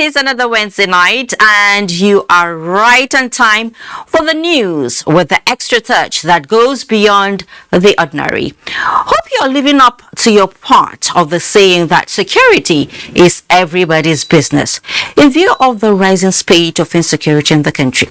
is another Wednesday night, and you are right on time for the news with the extra touch that goes beyond the ordinary. Hope you're living up to your part of the saying that security is everybody's business in view of the rising spate of insecurity in the country.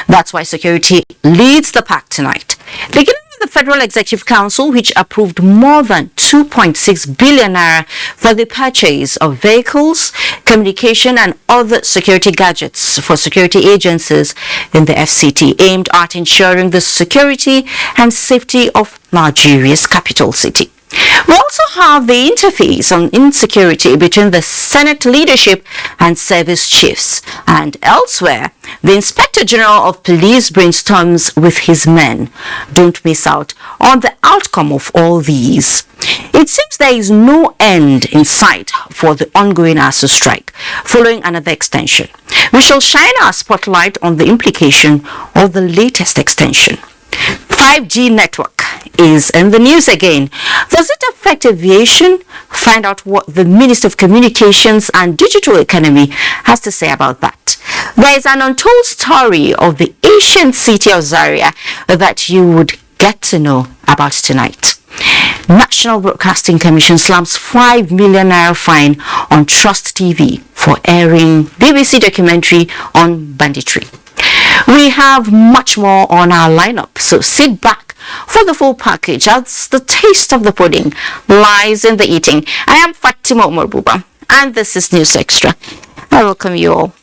That's why security leads the pack tonight. Beginning with the Federal Executive Council, which approved more than 2.6 billion naira for the purchase of vehicles, communication and other security gadgets for security agencies in the FCT, aimed at ensuring the security and safety of Nigeria's capital city. We also have the interface on insecurity between the Senate leadership and service chiefs. And elsewhere, the Inspector General of Police brainstorms with his men. Don't miss out on the outcome of all these. It seems there is no end in sight for the ongoing ASU strike, following another extension. We shall shine our spotlight on the implication of the latest extension. 5G network is in the news again. Does it affect aviation? Find out what the Minister of Communications and Digital Economy has to say about that. There is an untold story of the ancient city of Zaria that you would get to know about tonight. National Broadcasting Commission slams 5 million naira fine on Trust TV for airing BBC documentary on banditry. We have much more on our lineup, so sit back for the full package as the taste of the pudding lies in the eating. I am Fatima Umar Buba, and this is News Extra. I welcome you all.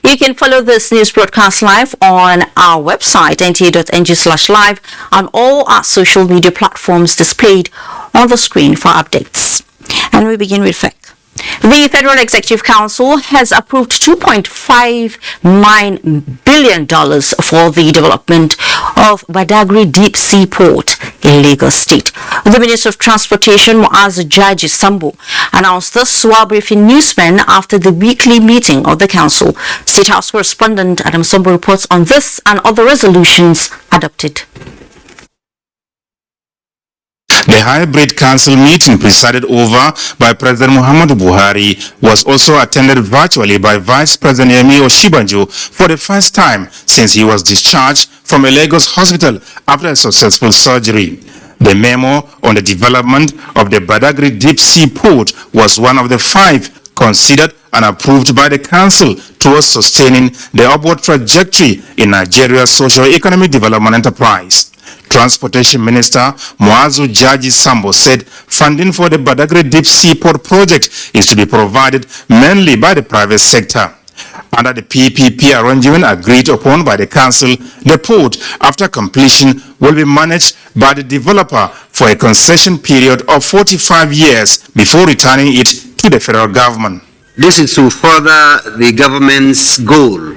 You can follow this news broadcast live on our website, nta.ng/live, and all our social media platforms displayed on the screen for updates. And we begin with FEC. The Federal Executive Council has approved $2.59 billion for the development of Badagry Deep Sea Port in Lagos State. The Minister of Transportation, Zaria, announced this while briefing newsmen after the weekly meeting of the Council. State House correspondent Adam Sambo reports on this and other resolutions adopted. The hybrid council meeting presided over by President Muhammadu Buhari was also attended virtually by Vice President Yemi Oshibanjo for the first time since he was discharged from a Lagos hospital after a successful surgery. The memo on the development of the Badagry Deep Sea Port was one of the 5 considered and approved by the council towards sustaining the upward trajectory in Nigeria's socio-economic development enterprise. Transportation Minister Zaria said funding for the Badagry Deep Sea Port project is to be provided mainly by the private sector. Under the PPP arrangement agreed upon by the council, the port, after completion, will be managed by the developer for a concession period of 45 years before returning it to the federal government. This is to further the government's goal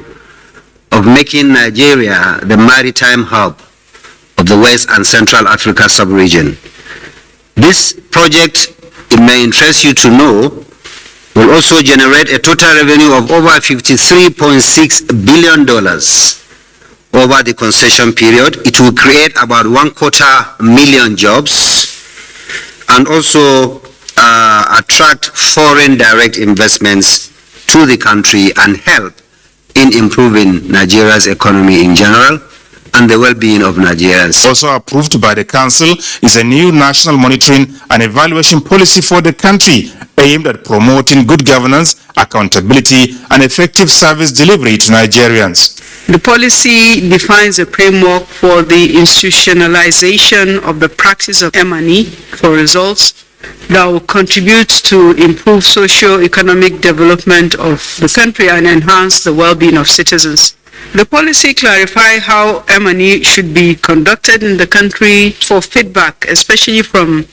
of making Nigeria the maritime hub of the West and Central Africa sub-region. This project, it may interest you to know, will also generate a total revenue of over $53.6 billion over the concession period. It will create about 250,000 jobs and also attract foreign direct investments to the country and help in improving Nigeria's economy in general and the well-being of Nigerians. Also approved by the council is a new national monitoring and evaluation policy for the country aimed at promoting good governance, accountability and effective service delivery to Nigerians. The policy defines a framework for the institutionalization of the practice of M&E for results that will contribute to improve socio-economic development of the country and enhance the well-being of citizens. The policy clarifies how M&E should be conducted in the country for feedback, especially from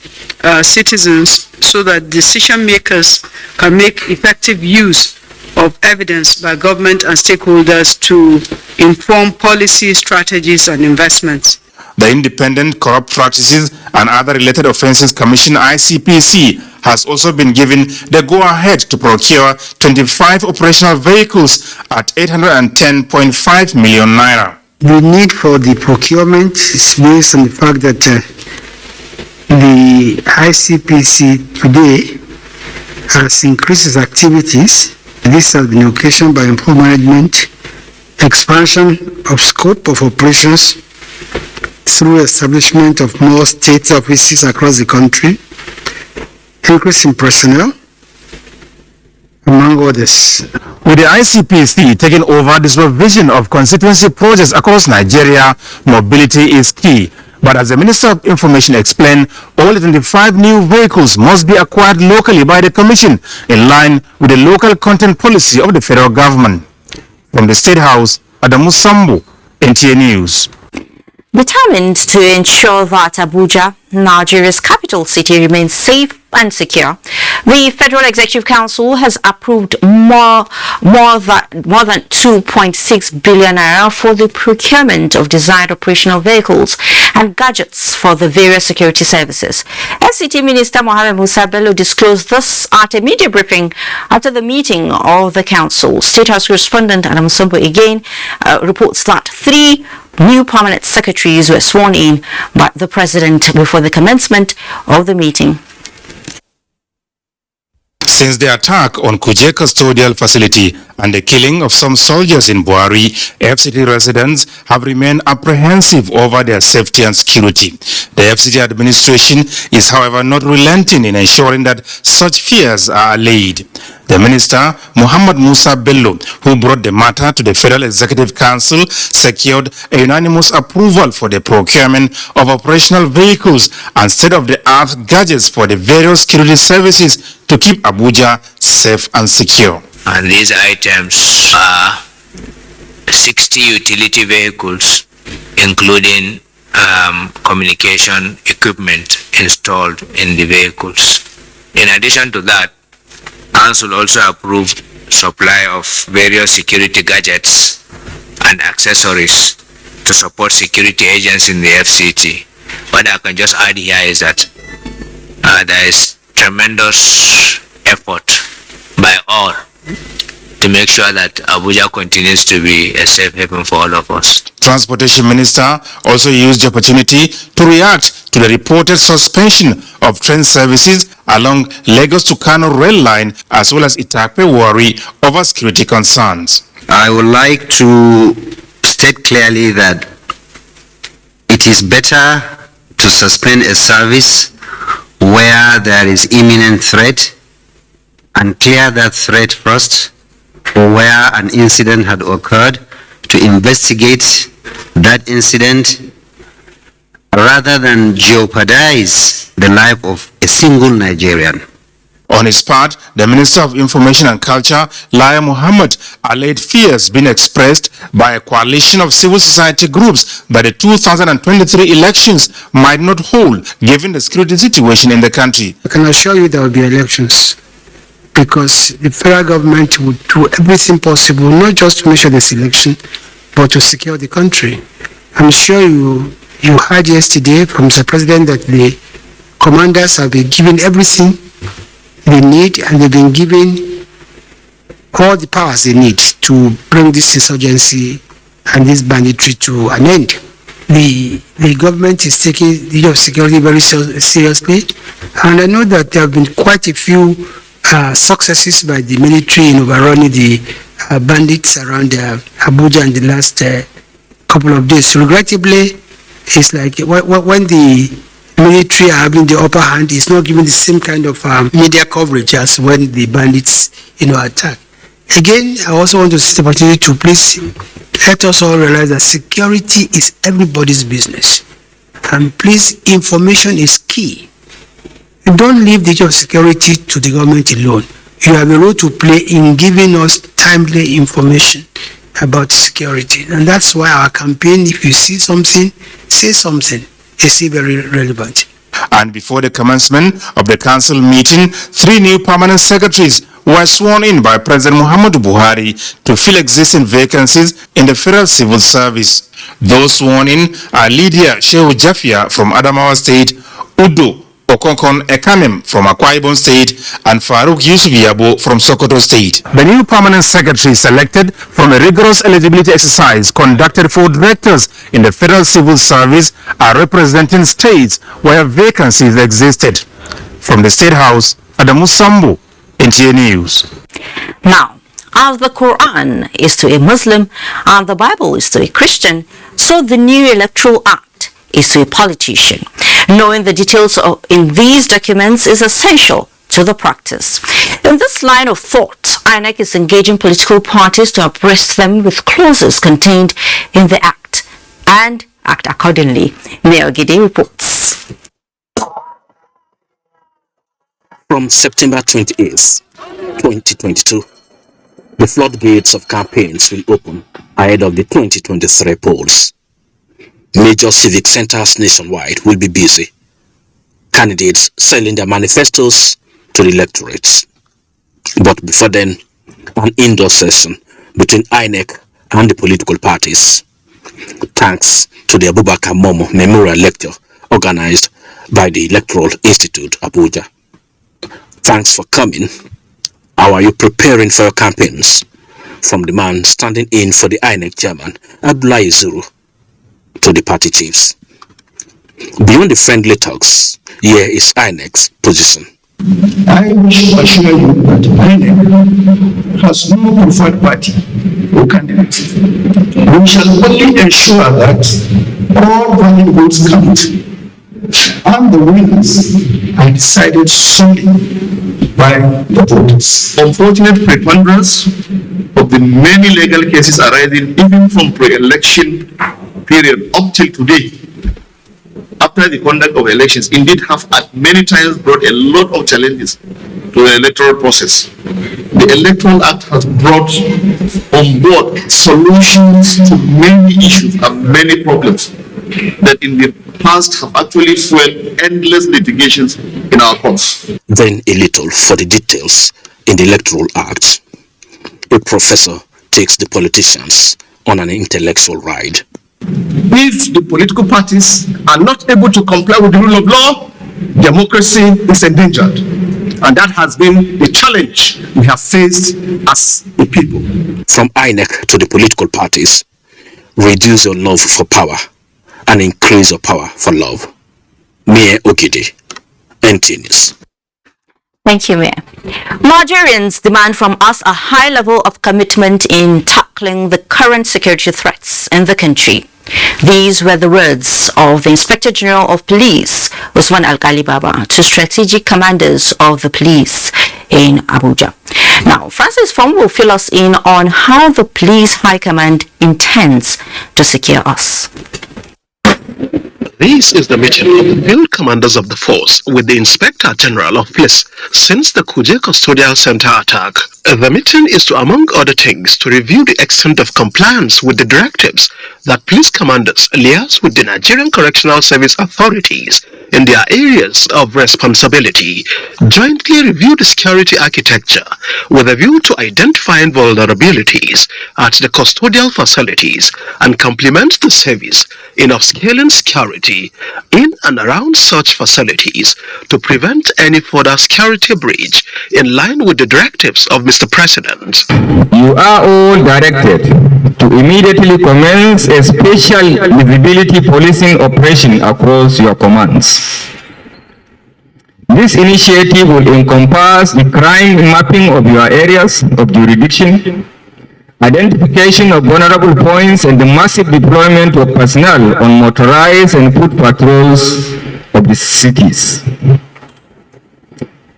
citizens, so that decision makers can make effective use of evidence by government and stakeholders to inform policy, strategies, and investments. The Independent Corrupt Practices and Other Related Offences Commission (ICPC) has also been given the go-ahead to procure 25 operational vehicles at 810.5 million naira. The need for the procurement is based on the fact that the ICPC today has increased its activities This has been occasioned by improved management, expansion of scope of operations through establishment of more state offices across the country, increase in personnel, among others. With the ICPC taking over the supervision of constituency projects across Nigeria, mobility is key. But as the Minister of Information explained, all 25 new vehicles must be acquired locally by the Commission in line with the local content policy of the federal government. From the State House, Adamu Sambu, NTA News. Determined to ensure that Abuja, Nigeria's capital city, remains safe and secure, the Federal Executive Council has approved more than 2.6 billion naira for the procurement of designed operational vehicles and gadgets for the various security services. FCT Minister Mohammed Musa Bello disclosed this at a media briefing after the meeting of the council. State House correspondent Adam Sombo again reports that 3 new permanent secretaries were sworn in by the president before the commencement of the meeting. Since the attack on Kuje Custodial Facility and the killing of some soldiers in Buhari, FCT residents have remained apprehensive over their safety and security. The FCT administration is, however, not relenting in ensuring that such fears are allayed. The Minister, Muhammad Musa Bello, who brought the matter to the Federal Executive Council, secured a unanimous approval for the procurement of operational vehicles and state-of-the-art gadgets for the various security services to keep Abuja safe and secure. And these items are 60 utility vehicles, including communication equipment installed in the vehicles. In addition to that, Council also approved supply of various security gadgets and accessories to support security agents in the FCT. What I can just add here is that there is tremendous effort by all to make sure that Abuja continues to be a safe haven for all of us. Transportation Minister also used the opportunity to react to the reported suspension of train services along Lagos to Kano rail line as well as Itakpe-Warri over security concerns. I would like to state clearly that it is better to suspend a service where there is imminent threat and clear that threat first, or where an incident had occurred, to investigate that incident rather than jeopardize the life of a single Nigerian. On his part, the Minister of Information and Culture, Laya Muhammad, allayed fears being expressed by a coalition of civil society groups that the 2023 elections might not hold given the security situation in the country. I can assure you there will be elections, because the federal government would do everything possible, not just to make sure there's election, but to secure the country. I'm sure you heard yesterday from the President that the commanders have been given everything they need, and they've been given all the powers they need to bring this insurgency and this banditry to an end. The government is taking the issue of security very seriously, and I know that there have been quite a few successes by the military in overrunning the bandits around Abuja in the last couple of days. Regrettably, it's like when the military are having the upper hand, it's not given the same kind of media coverage as when the bandits, attack. Again, I also want to take the opportunity to please let us all realize that security is everybody's business. And please, information is key. Don't leave the issue of security to the government alone. You have a role to play in giving us timely information about security. And that's why our campaign, if you see something, say something, is still very relevant. And before the commencement of the council meeting, 3 new permanent secretaries were sworn in by President Muhammadu Buhari to fill existing vacancies in the federal civil service. Those sworn in are Lydia Shehu Jafia from Adamawa State, Udo Okonkon Ekanem from Akwa Ibom State, and Farouk Yusuf Yabo from Sokoto State. The new permanent secretary selected from a rigorous eligibility exercise conducted for directors in the Federal Civil Service are representing states where vacancies existed. From the State House, Adamu Sambu, NTA News. Now, As the Quran is to a Muslim and the Bible is to a Christian, so the new Electoral Act is to a politician. Knowing the details in these documents is essential to the practice. In this line of thought, INEC is engaging political parties to abreast them with clauses contained in the Act and act accordingly. Mayor Gide reports. From September 28th, 2022, the floodgates of campaigns will open ahead of the 2023 polls. Major civic centers nationwide will be busy. Candidates selling their manifestos to the electorates. But before then, an indoor session between INEC and the political parties. Thanks to the Abubakar Momo Memorial Lecture organized by the Electoral Institute, Abuja. Thanks for coming. How are you preparing for your campaigns? From the man standing in for the INEC chairman, Abdullahi Zuru, to the party chiefs. Beyond the friendly talks, here is INEC's position. I wish to assure you that INEC has no preferred party or candidate. We shall only ensure that all valid votes count and the winners are decided solely by the voters. Unfortunate preponderance of the many legal cases arising even from pre-election period up till today, after the conduct of elections, indeed have at many times brought a lot of challenges to the electoral process. The Electoral Act has brought on board solutions to many issues and many problems that in the past have actually fueled endless litigations in our courts. Then a little for the details in the Electoral Act. A professor takes the politicians on an intellectual ride. If the political parties are not able to comply with the rule of law, democracy is endangered. And that has been the challenge we have faced as a people. From INEC to the political parties, reduce your love for power and increase your power for love. Mayor Okidi, NTA News. Thank you, Mayor. Nigerians demand from us a high level of commitment in tackling the current security threats in the country. These were the words of the Inspector General of Police, Usman Alkali Baba, to strategic commanders of the police in Abuja. Now, Francis Fong will fill us in on how the police high command intends to secure us. This is the meeting of the field commanders of the force with the Inspector General of Police since the Kuje Custodial Center attack. The meeting is to, among other things, to review the extent of compliance with the directives that police commanders liaise with the Nigerian Correctional Service authorities in their areas of responsibility, jointly review the security architecture with a view to identifying vulnerabilities at the custodial facilities and complement the service in upscaling security in and around such facilities to prevent any further security breach in line with the directives of Mr. President. You are all directed to immediately commence a special visibility policing operation across your commands. This initiative will encompass the crime mapping of your areas of jurisdiction, identification of vulnerable points, and the massive deployment of personnel on motorized and foot patrols of the cities.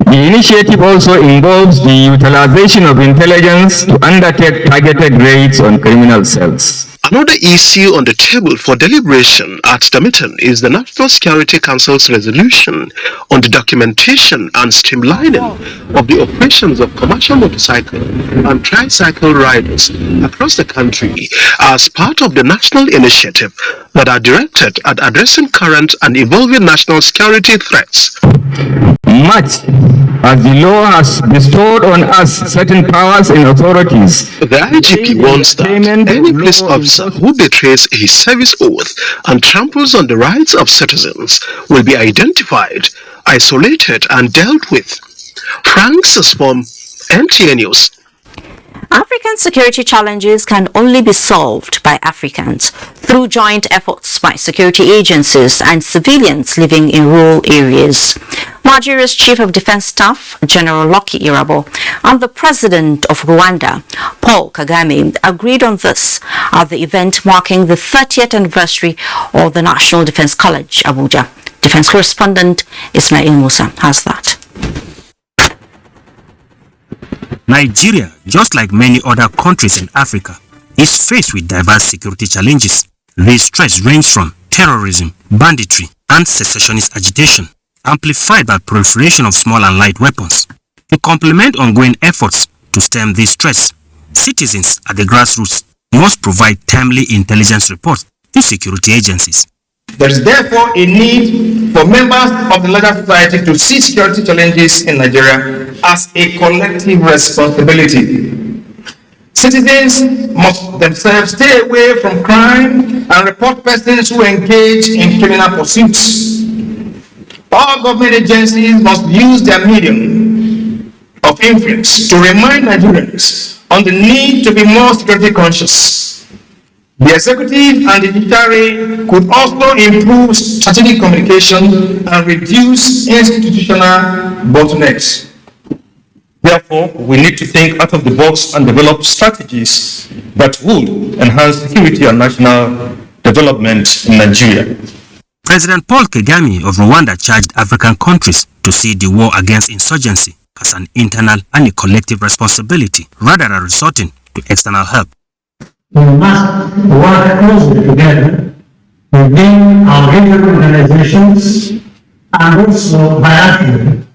The initiative also involves the utilization of intelligence to undertake targeted raids on criminal cells. Another issue on the table for deliberation at the meeting is the National Security Council's resolution on the documentation and streamlining of the operations of commercial motorcycle and tricycle riders across the country as part of the national initiative that are directed at addressing current and evolving national security threats. Much as the law has bestowed on us certain powers and authorities, the IGP warns that any police officer who betrays his service oath and tramples on the rights of citizens will be identified, isolated, and dealt with. Francis from NTA News. African security challenges can only be solved by Africans through joint efforts by security agencies and civilians living in rural areas. Nigeria's Chief of Defense Staff, General Lucky Irabo, and the President of Rwanda, Paul Kagame, agreed on this at the event marking the 30th anniversary of the National Defense College, Abuja. Defense correspondent Ismail Musa has that. Nigeria, just like many other countries in Africa, is faced with diverse security challenges. These threats range from terrorism, banditry, and secessionist agitation, amplified by proliferation of small and light weapons. To complement ongoing efforts to stem these threats, citizens at the grassroots must provide timely intelligence reports to security agencies. There is therefore a need for members of the larger society to see security challenges in Nigeria as a collective responsibility. Citizens must themselves stay away from crime and report persons who engage in criminal pursuits. All government agencies must use their medium of influence to remind Nigerians on the need to be more security conscious. The executive and the judiciary could also improve strategic communication and reduce institutional bottlenecks. Therefore, we need to think out of the box and develop strategies that would enhance security and national development in Nigeria. President Paul Kagame of Rwanda charged African countries to see the war against insurgency as an internal and a collective responsibility rather than resorting to external help. We must work closely together within our regional organizations and also bilaterally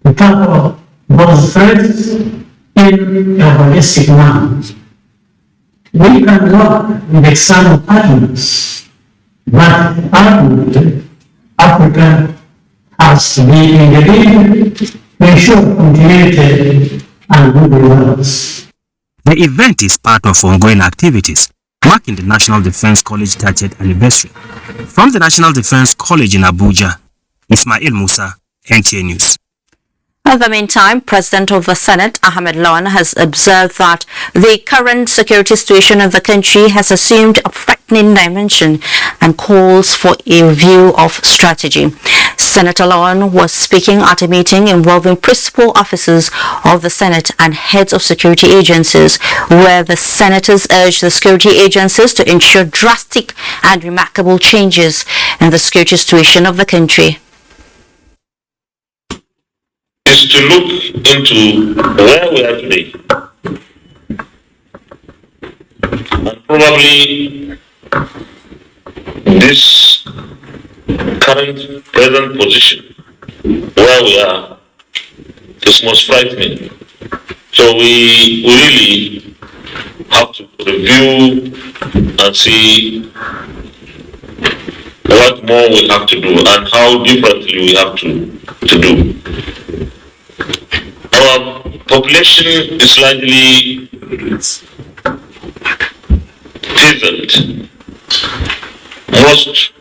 to tackle those threats in a holistic manner. We can work with external partners, but ultimately Africa has to be in the lead to ensure continuity and good results. The event is part of ongoing activities marking the National Defense College 30th anniversary. From the National Defense College in Abuja, Ismail Musa, NTA News. In the meantime, President of the Senate, Ahmed Lawan, has observed that the current security situation in the country has assumed a threatening dimension and calls for a review of strategy. Senator Lawan was speaking at a meeting involving principal officers of the Senate and heads of security agencies, where the senators urged the security agencies to ensure drastic and remarkable changes in the security situation of the country. Is to look into where we are today and probably this current present position where we are is most frightening. So we really have to review and see what more we have to do and how differently we have to do. Our population is largely peasant. Most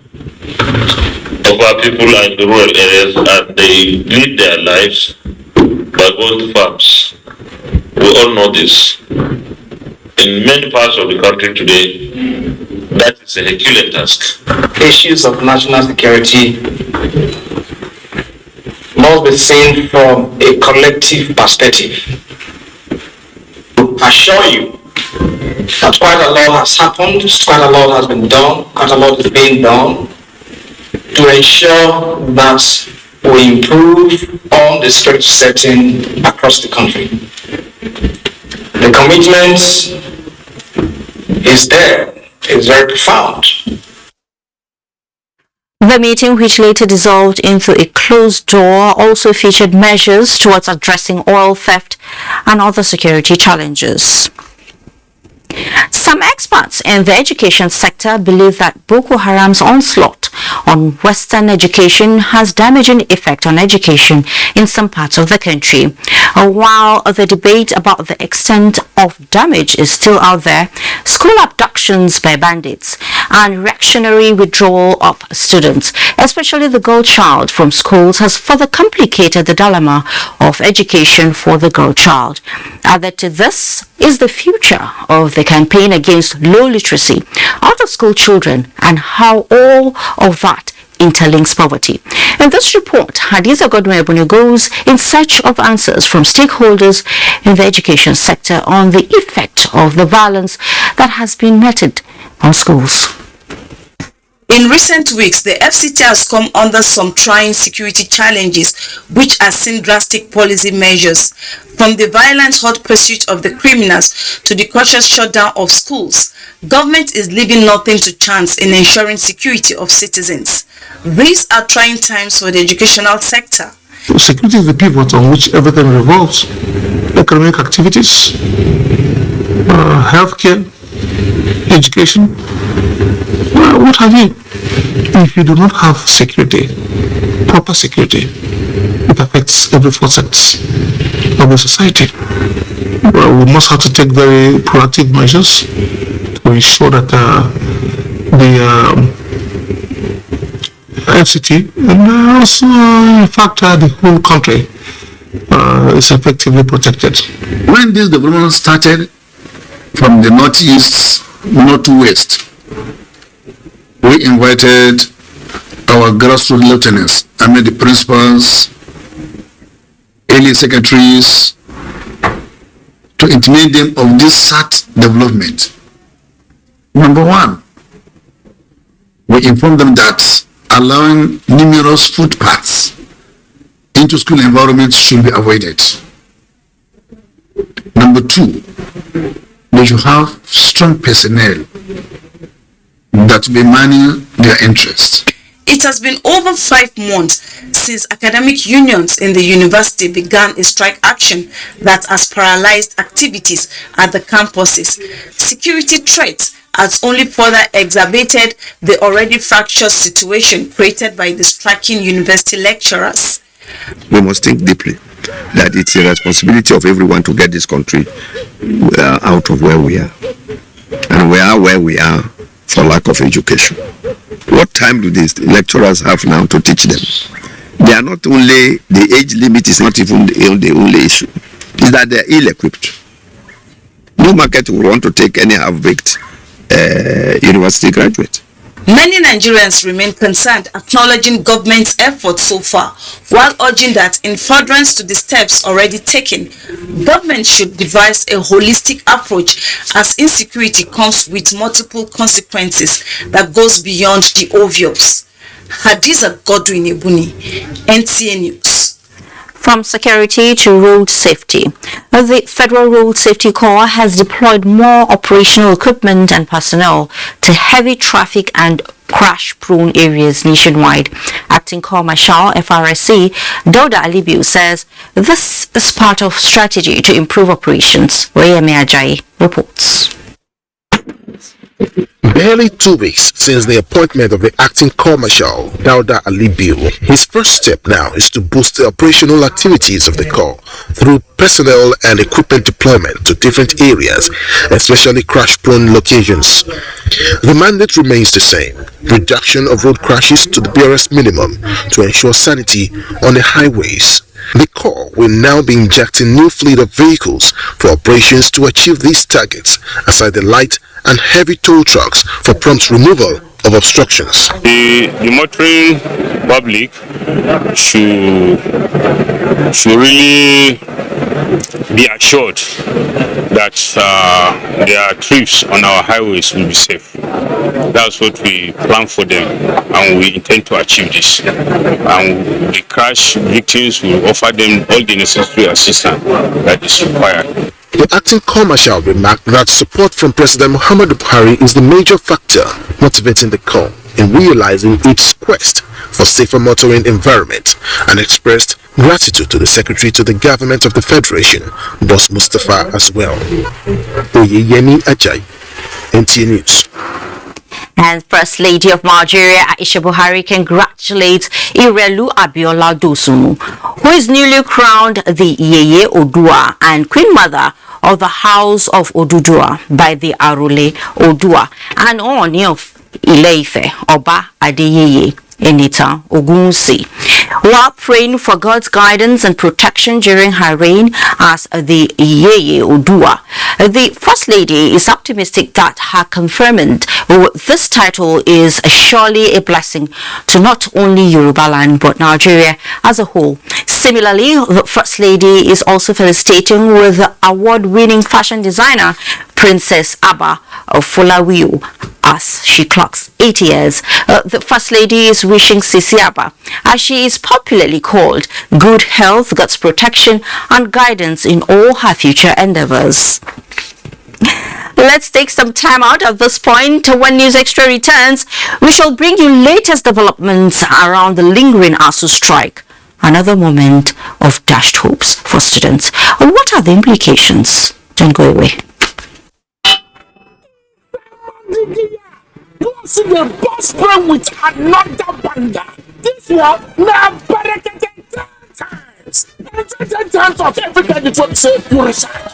of our people are in the rural areas and they lead their lives by going to farms. We all know this. In many parts of the country today, that is a Herculean task. Issues of national security must be seen from a collective perspective. I assure you that quite a lot has happened, quite a lot has been done, quite a lot is being done to ensure that we improve on the security setting across the country. The commitment is there, it's very profound. The meeting, which later dissolved into a closed door, also featured measures towards addressing oil theft and other security challenges. Some experts in the education sector believe that Boko Haram's onslaught on Western education has damaging effect on education in some parts of the country. While the debate about the extent of damage is still out there, school abductions by bandits and reactionary withdrawal of students, especially the girl child from schools, has further complicated the dilemma of education for the girl child. Added to this is the future of the campaign against low literacy, out of school children, and how all of that interlinks poverty. In this report, Hadiza Godwin goes in search of answers from stakeholders in the education sector on the effect of the violence that has been meted on schools. In recent weeks, the FCT has come under some trying security challenges, which have seen drastic policy measures, from the violent hot pursuit of the criminals to the cautious shutdown of schools. Government is leaving nothing to chance in ensuring security of citizens. These are trying times for the educational sector. Security is the pivot on which everything revolves. Economic activities, healthcare, education, what have you. If you do not have security, proper security, it affects every facet of the society. We must have to take very proactive measures to ensure that the FCT and also, in fact, the whole country is effectively protected. When this development started from the northeast, northwest, we invited our grassroots lieutenants, the principals, early secretaries, to intimate them of this sad development. Number one, we informed them that allowing numerous footpaths into school environments should be avoided. Number two, they should have strong personnel that will be managing their interests. It has been over 5 months since academic unions in the university began a strike action that has paralyzed activities at the campuses. Security threats has only further exacerbated the already fractured situation created by the striking university lecturers. We must think deeply that it's a responsibility of everyone to get this country out of where we are. And we are where we are for lack of education. What time do these lecturers have now to teach them? They are not only, the age limit is not even the only issue. It's that they are ill-equipped. No market will want to take any half-baked university graduate. Many Nigerians remain concerned, acknowledging government's efforts so far, while urging that in furtherance to the steps already taken, government should devise a holistic approach, as insecurity comes with multiple consequences that goes beyond the obvious. Hadiza Godwin Ebuni, NTA News. From security to road safety, the Federal Road Safety Corps has deployed more operational equipment and personnel to heavy traffic and crash-prone areas nationwide. Acting Corps Marshal FRSC Dauda Alibiu says this is part of strategy to improve operations. Oyemi Ajayi reports. Barely 2 weeks since the appointment of the acting Corps Marshal, Dauda Alibiu, his first step now is to boost the operational activities of the Corps through personnel and equipment deployment to different areas, especially crash-prone locations. The mandate remains the same: reduction of road crashes to the barest minimum to ensure sanity on the highways. The Corps will now be injecting new fleet of vehicles for operations to achieve these targets, aside the light and heavy tow trucks for prompt removal of obstructions. The motoring public should really be assured that their trips on our highways will be safe. That's what we plan for them, and we intend to achieve this. And the crash victims will offer them all the necessary assistance that is required. The acting Corps Marshal remarked that support from President Muhammadu Buhari is the major factor motivating the Corps in realizing its quest for safer motoring environment, and expressed gratitude to the Secretary to the Government of the Federation, Boss Mustafa, as well. Oyemi Ajayi, NTA News. And First Lady of Nigeria, Aisha Buhari, congratulates Irelu Abiola Dosunu, who is newly crowned the Yeye Odua and Queen Mother of the House of Odudua by the Arule Odua and Oni of Ile-Ife, Oba Adeyeye. Enita Ogunsi. While praying for God's guidance and protection during her reign as the Yeye Odua, the First Lady is optimistic that her conferment with this title is surely a blessing to not only Yoruba land but Nigeria as a whole. Similarly, the First Lady is also felicitating with award-winning fashion designer Princess Abba of Fulawiu as she clocks 8 years. The First Lady is wishing Sisi Abba, as she is popularly called, good health, God's protection and guidance in all her future endeavors. Let's take some time out at this point. When News Extra returns, we shall bring you latest developments around the lingering ASU strike. Another moment of dashed hopes for students. What are the implications? Don't go away. You see the boss brain with another banger. This one now better get 10 times. 10 times of everybody to say you research.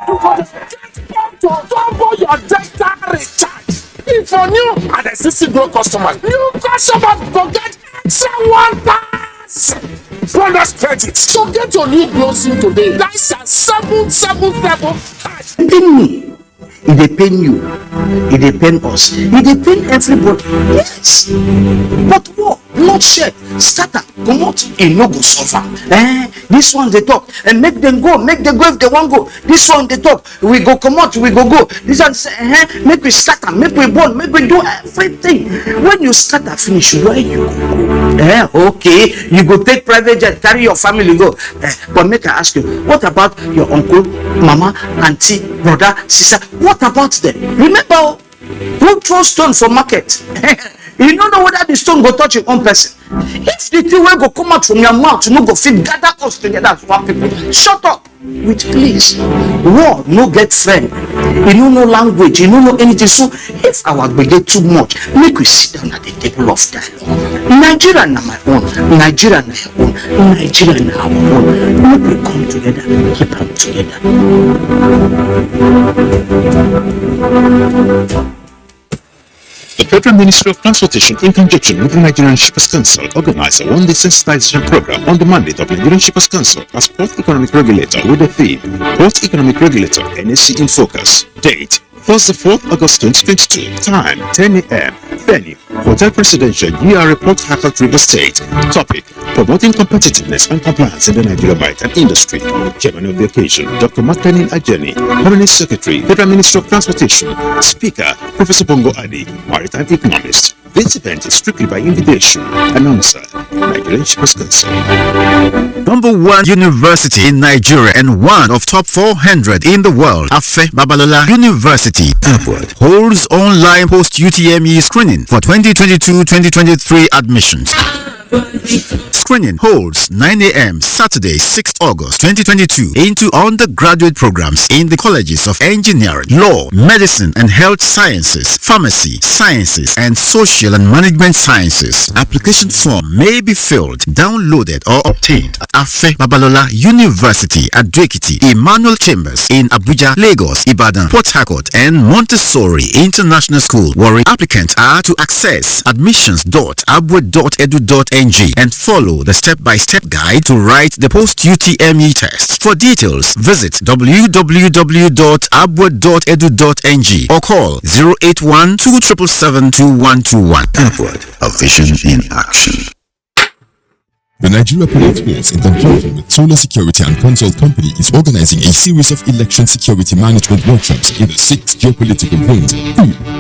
You got to get up to double your data recharge. If for new and existing growth customers, new customers forget extra 1,000 bonus credits. So get your new Glow SIM today. That's a 777 hash. Me. It depends you, it depends us, it depends everybody. Yes, but what? Not share. Starter, come out, and no go suffer. This one they talk, and make them go if they want go. This one they talk, we go come out, we go. This one say, make we starter, make we born, make we do everything. When you start and finish, where you go? Okay, you go take private jet, carry your family go. But make I ask you, what about your uncle, mama, auntie, brother, sister? What about them? Remember, don't throw stone for market. You don't know whether the stone go touch your own person. If the thing will go come out from your mouth, you no go fit gather us together as one people. Shut up with please. War no get friend. You don't know language, you don't know anything. So if our we get too much, make we sit down at the table of dialogue. Nigeria na my own, Nigeria na your own, Nigeria na our own. Make we come together, keep them together. The Federal Ministry of Transportation, in conjunction with the Nigerian Shippers Council, organized a one-day sensitization program on the mandate of Nigerian Shippers Council as Port Economic Regulator with the theme Port Economic Regulator NSC in Focus. Date Thursday, 4th August 2022. Time 10 a.m. Venue Hotel Presidential GRA Port Harcourt, River State. Topic Promoting competitiveness and compliance in the Nigerian maritime industry. Chairman of the occasion Dr. Martin Ajeni, Permanent Secretary, Federal Ministry of Transportation. Speaker Professor Bongo Adi, Maritime Economist. This event is strictly by invitation. Announcer, Nigerian Shippers Council. #1 university in Nigeria and one of top 400 in the world, Afe Babalola University, Upward, holds online post-UTME screening for 2022-2023 admissions. Screening holds 9 a.m. Saturday, 6th August 2022 into undergraduate programs in the colleges of Engineering, Law, Medicine and Health Sciences, Pharmacy, Sciences and Social and Management Sciences. Application form may be filled, downloaded or obtained at Afe Babalola University at Dwekiti, Emmanuel Chambers in Abuja, Lagos, Ibadan, Port Harcourt and Montessori International School. Warri applicants are to access admissions.abwe.edu.ng and follow the step-by-step guide to write the post-UTME test. For details, visit www.abwe.edu.ng or call 081-277-2121. Upward, a vision in action. The Nigeria Police Force, in conjunction with Solar Security and Consult Company, is organizing a series of election security management workshops in the 6 geopolitical zones.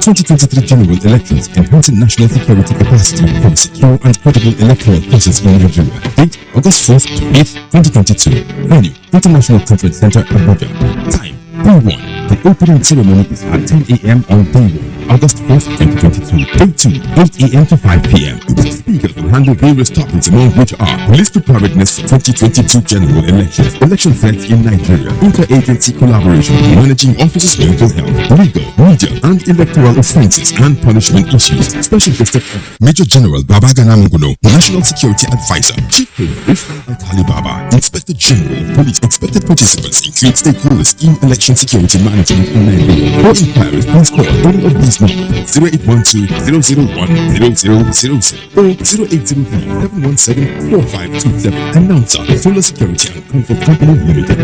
2023 general elections, enhancing national security capacity for the secure and credible electoral process in Nigeria. Date August 4th to 8th, 2022. Venue International Conference Center, Abuja. Time Day 1. The opening ceremony is at 10 a.m. on Day 1, August 4th, 2022. Day 2, 8 a.m. to 5 p.m. The speakers will handle various topics, among which are police preparedness, 2022 general elections, election threats in Nigeria, interagency collaboration, managing officers' mental health, legal, media, and electoral offences and punishment issues. Special guest of honor, Major General Babagana Munguno, National Security Advisor, Chief Post Alkali Baba, Inspector General of Police. Expected participants include stakeholders in election security management, management in Nigeria. For inquiries, please call any of these numbers: 0812-001-0000 or 0803-717-4527. Announcer, Solar Security and Comfort Company Limited.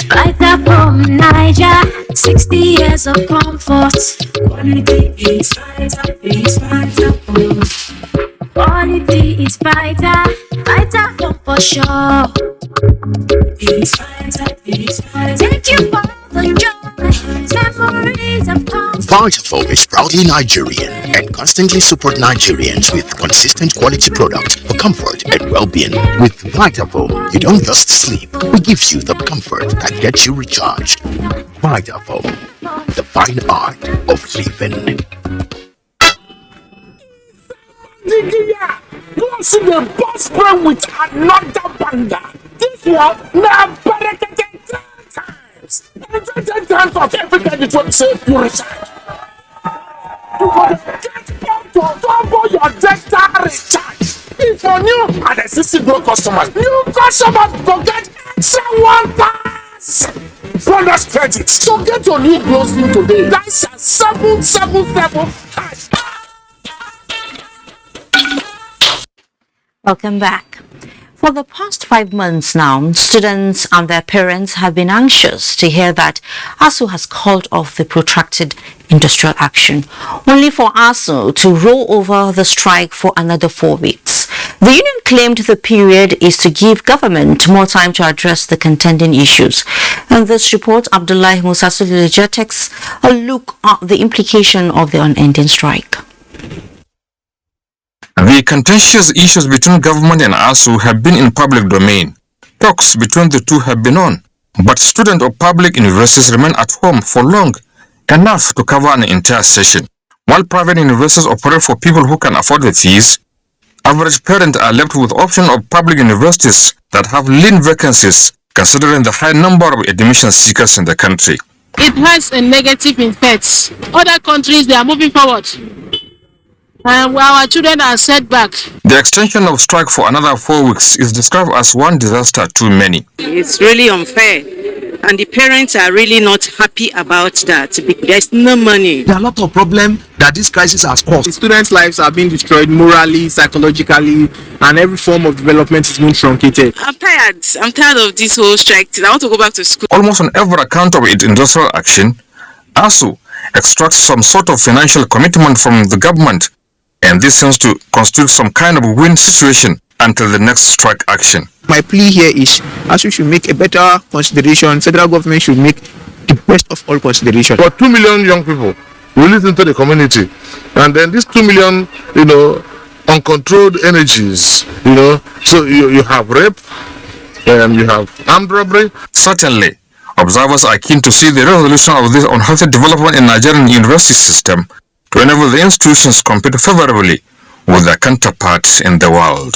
Fighter from Niger, 60 years of comfort. Quality is fighter from. Quality is fighter from for sure. It's fighter. Take you for the joy, memories of comfort. Vitafoam is proudly Nigerian and constantly support Nigerians with consistent quality products for comfort and well-being. With Vitafoam, you don't just sleep, we give you the comfort that gets you recharged. Vitafoam, the fine art of living. You see the boss brain with another banger. This one now better get 10 times. And 10 times of everything it will say you recharge. You gotta get up to double your data recharge. If for new and existing Glo customers, new customers go get extra 1,000 bonus credit. So get your new Glo SIM today. That's a 777 hash. Welcome back. For the past 5 months now, students and their parents have been anxious to hear that ASU has called off the protracted industrial action, only for ASU to roll over the strike for another 4 weeks. The union claimed the period is to give government more time to address the contending issues. In this report, Abdullahi Musa Sulejah takes a look at the implication of the unending strike. The contentious issues between government and ASU have been in public domain. Talks between the two have been on, but students of public universities remain at home for long, enough to cover an entire session. While private universities operate for people who can afford the fees, average parents are left with option of public universities that have lean vacancies, considering the high number of admission seekers in the country. It has a negative effect. Other countries, they are moving forward. And our children are set back. The extension of strike for another 4 weeks is described as one disaster too many. It's really unfair, and the parents are really not happy about that. There's no money. There are a lot of problems that this crisis has caused. The students' lives are being destroyed morally, psychologically, and every form of development is being truncated. I'm tired of this whole strike. I want to go back to school. Almost on every account of its industrial action, ASU extracts some sort of financial commitment from the government, and this seems to constitute some kind of win situation until the next strike action. My plea here is ASU should make a better consideration. Federal government should make the best of all consideration. For 2 million young people we listen to the community, and then these 2 million, uncontrolled energies, so you have rape, you have armed robbery. Certainly, observers are keen to see the resolution of this unhealthy development in Nigerian university system to enable the institutions compete favorably with their counterparts in the world.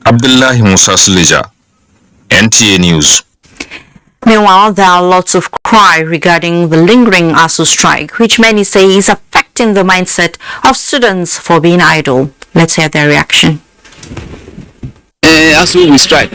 Abdullahi Musa Sulejah, NTA News. Meanwhile, there are lots of cry regarding the lingering ASU strike, which many say is affecting the mindset of students for being idle. Let's hear their reaction. ASU will strike.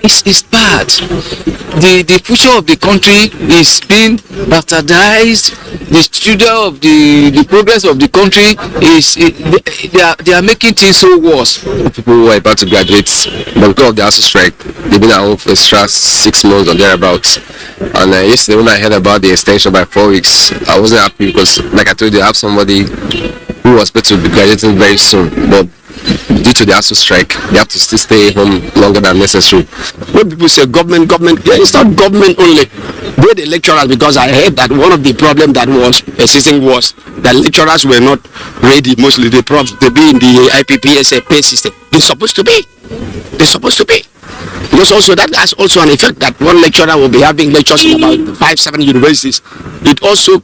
It's bad. The future of the country is being bastardized. The future of the progress of the country is they are making things so worse. People who are about to graduate, but because of the ASU strike, they've been at home for extra 6 months or thereabouts. And yesterday when I heard about the extension by 4 weeks, I wasn't happy because, like I told you, I have somebody who was supposed to be graduating very soon, but due to the ASU strike, they have to still stay home longer than necessary. When people say government, yeah, it's not government only. We're the lecturers, because I heard that one of the problems that was existing was that lecturers were not ready. Mostly the problems to be in the IPPS pay system. They're supposed to be. Because also that has also an effect that one lecturer will be having lectures in about 5-7 universities. It also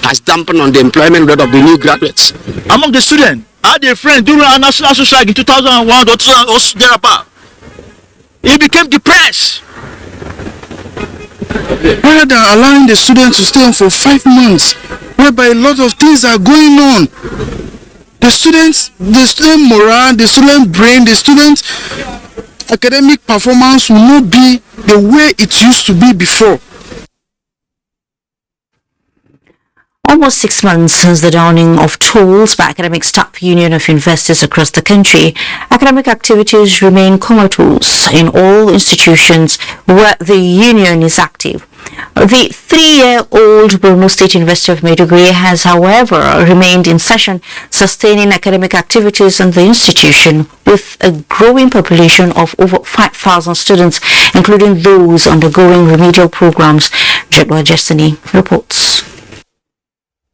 has dampened on the employment rate of the new graduates. Among the students, I had a friend during an ASU strike in 2001 or 2000 or thereabout. He became depressed. Rather than allowing the students to stay on for 5 months, whereby a lot of things are going on. The student morale, the student brain, the student academic performance will not be the way it used to be before. Almost 6 months since the downing of tolls by Academic Staff Union of Universities across the country, academic activities remain comatose in all institutions where the union is active. The 3-year-old Borno State University of Maiduguri has, however, remained in session, sustaining academic activities in the institution with a growing population of over 5,000 students, including those undergoing remedial programs. Jedwa Jessini reports.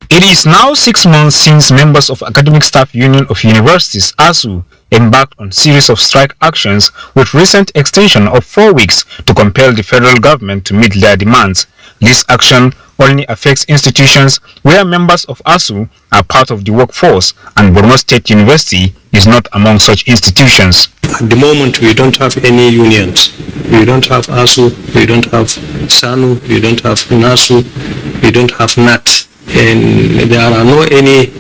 It is now 6 months since members of Academic Staff Union of Universities, ASU, embarked on series of strike actions with recent extension of 4 weeks to compel the federal government to meet their demands. This action only affects institutions where members of ASU are part of the workforce, and Borno State University is not among such institutions. At the moment, we don't have any unions. We don't have ASU, we don't have SANU, we don't have NASU, we don't have NAT. And there are no any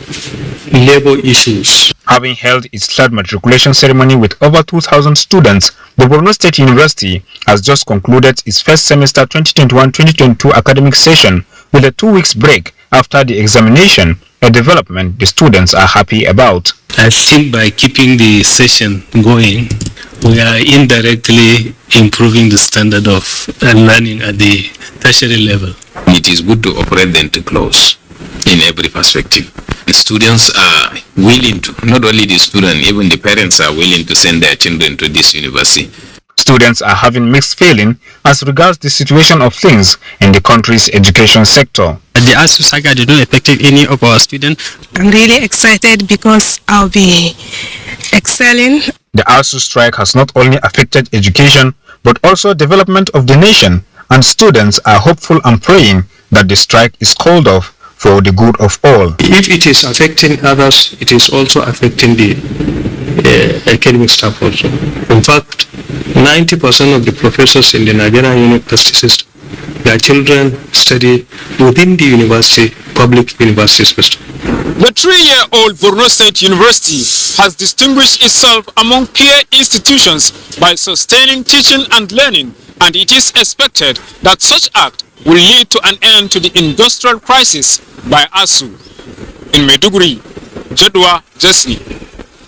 labor issues. Having held its third matriculation ceremony with over 2,000 students, the Borno State University has just concluded its first semester 2021-2022 academic session with a 2 weeks break after the examination, a development the students are happy about. I think by keeping the session going, we are indirectly improving the standard of learning at the tertiary level. It is good to operate them to close in every perspective. The students are willing to, not only the students, even the parents are willing to send their children to this university. Students are having mixed feeling as regards the situation of things in the country's education sector. The ASU saga did not affect any of our students. I'm really excited because I'll be excelling. The ASU strike has not only affected education but also development of the nation, and students are hopeful and praying that the strike is called off for the good of all. If it is affecting others, it is also affecting the academic staff also. In fact, 90% of the professors in the Nigerian university system, their children study within the university, public university system. The 3-year-old Borno State University has distinguished itself among peer institutions by sustaining teaching and learning, and it is expected that such act will lead to an end to the industrial crisis by ASU. In Maiduguri, Jedwa Jesse,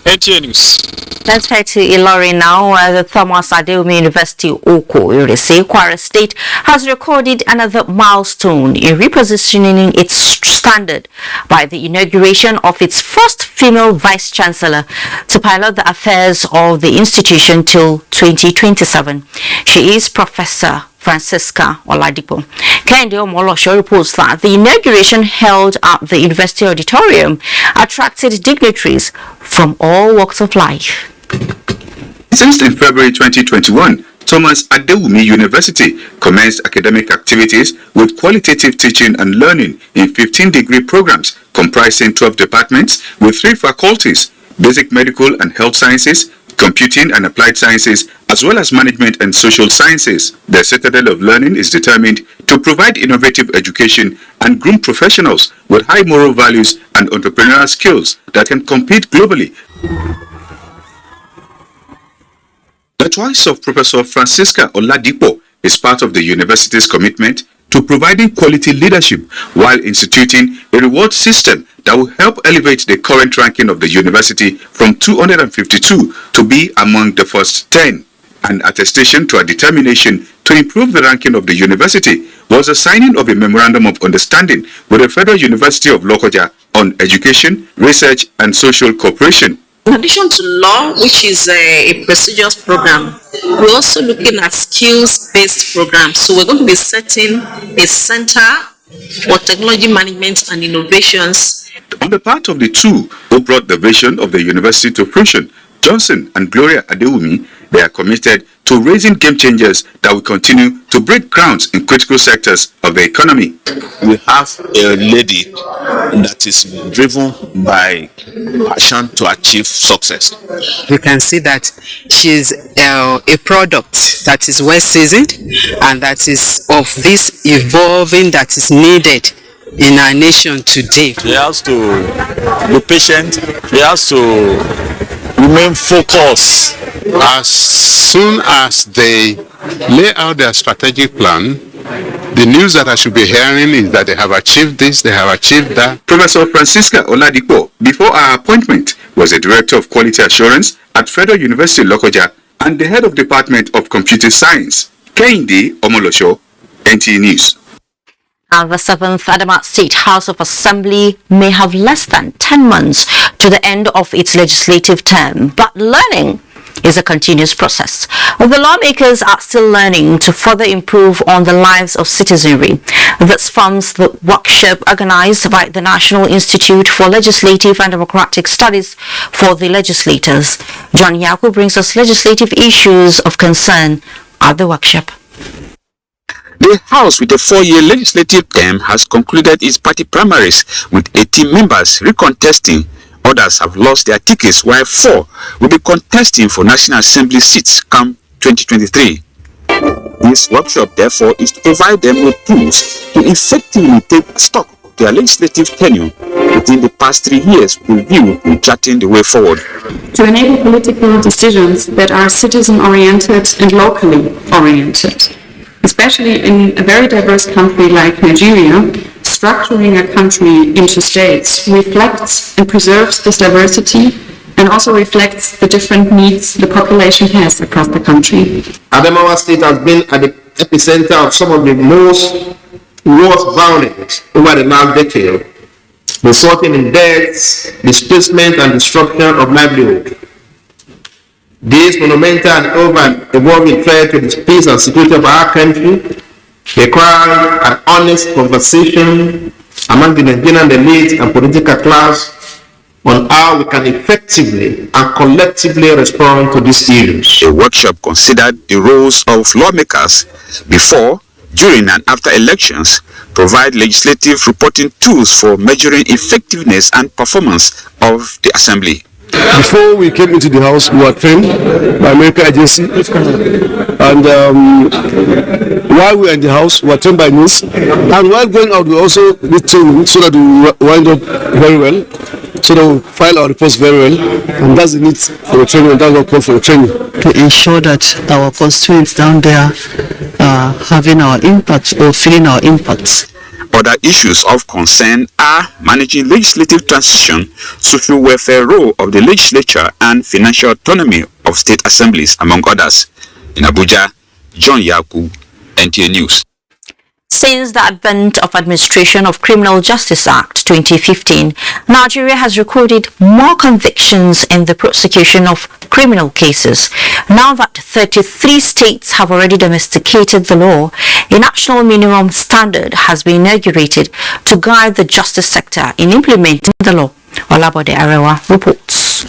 NTA News. Let's head to Ilorin now, where the Thomas Adewumi University Oko Irese Kwara State has recorded another milestone in repositioning its standard by the inauguration of its first female vice chancellor to pilot the affairs of the institution till 2027. She is Professor Francisca Oladipo. Kende Omolosho reports that the inauguration held at the University Auditorium attracted dignitaries from all walks of life. Since in February 2021, Thomas Adewumi University commenced academic activities with qualitative teaching and learning in 15-degree programs comprising 12 departments with 3 faculties: basic medical and health sciences, computing and applied sciences, as well as management and social sciences. The citadel of learning is determined to provide innovative education and groom professionals with high moral values and entrepreneurial skills that can compete globally. The choice of Professor Francisca Oladipo is part of the university's commitment to providing quality leadership while instituting a reward system that will help elevate the current ranking of the university from 252 to be among the first 10. An attestation to a determination to improve the ranking of the university was the signing of a memorandum of understanding with the Federal University of Lokoja on education, research, and social cooperation. In addition to law, which is a prestigious program, we're also looking at skills-based programs. So we're going to be setting a center for technology management and innovations. On the part of the two who brought the vision of the university to fruition, Johnson and Gloria Adewumi, they are committed to raising game changers that will continue to break grounds in critical sectors of the economy. We have a lady that is driven by passion to achieve success. We can see that she's a product that is well seasoned and that is of this evolving that is needed in our nation today. He has to be patient. He has to remain focused. As soon as they lay out their strategic plan, the news that I should be hearing is that they have achieved this, they have achieved that. Professor Francisca Oladipo, before her appointment, was the Director of Quality Assurance at Federal University Lokoja and the Head of Department of Computer Science. Kehinde Omolosho, NTA News. And the 7th Adamawa State House of Assembly may have less than 10 months to the end of its legislative term, but learning is a continuous process. The lawmakers are still learning to further improve on the lives of citizenry. This forms the workshop organized by the National Institute for Legislative and Democratic Studies for the legislators. John Yaku brings us legislative issues of concern at the workshop. The House with a 4-year legislative term has concluded its party primaries with 18 members recontesting. Others have lost their tickets while 4 will be contesting for National Assembly seats come 2023. This workshop therefore is to provide them with tools to effectively take stock of their legislative tenure within the past 3 years with a view to charting the way forward. To enable political decisions that are citizen-oriented and locally oriented. Especially in a very diverse country like Nigeria, structuring a country into states reflects and preserves this diversity and also reflects the different needs the population has across the country. Adamawa State has been at the epicenter of some of the most worst violence over the last decade, resulting in deaths, displacement, and destruction of livelihood. This monumental and evolving threat to the peace and security of our country requires an honest conversation among the Nigerian elite and political class on how we can effectively and collectively respond to these issues. The workshop considered the roles of lawmakers before, during and after elections, provide legislative reporting tools for measuring effectiveness and performance of the Assembly. Before we came into the House, we were trained by American agency, and while we were in the House, we were trained by NIS, and while going out, we also did training so that we wind up very well, so that we file our reports very well, and that's the need for the training, and that's what called for the training. To ensure that our constituents down there are having our impact or feeling our impacts. Other issues of concern are managing legislative transition, social welfare role of the legislature, and financial autonomy of state assemblies, among others. In Abuja, John Yaku, NTA News. Since the advent of Administration of Criminal Justice Act 2015, Nigeria has recorded more convictions in the prosecution of criminal cases. Now that 33 states have already domesticated the law, a national minimum standard has been inaugurated to guide the justice sector in implementing the law. Olabode Arewa reports.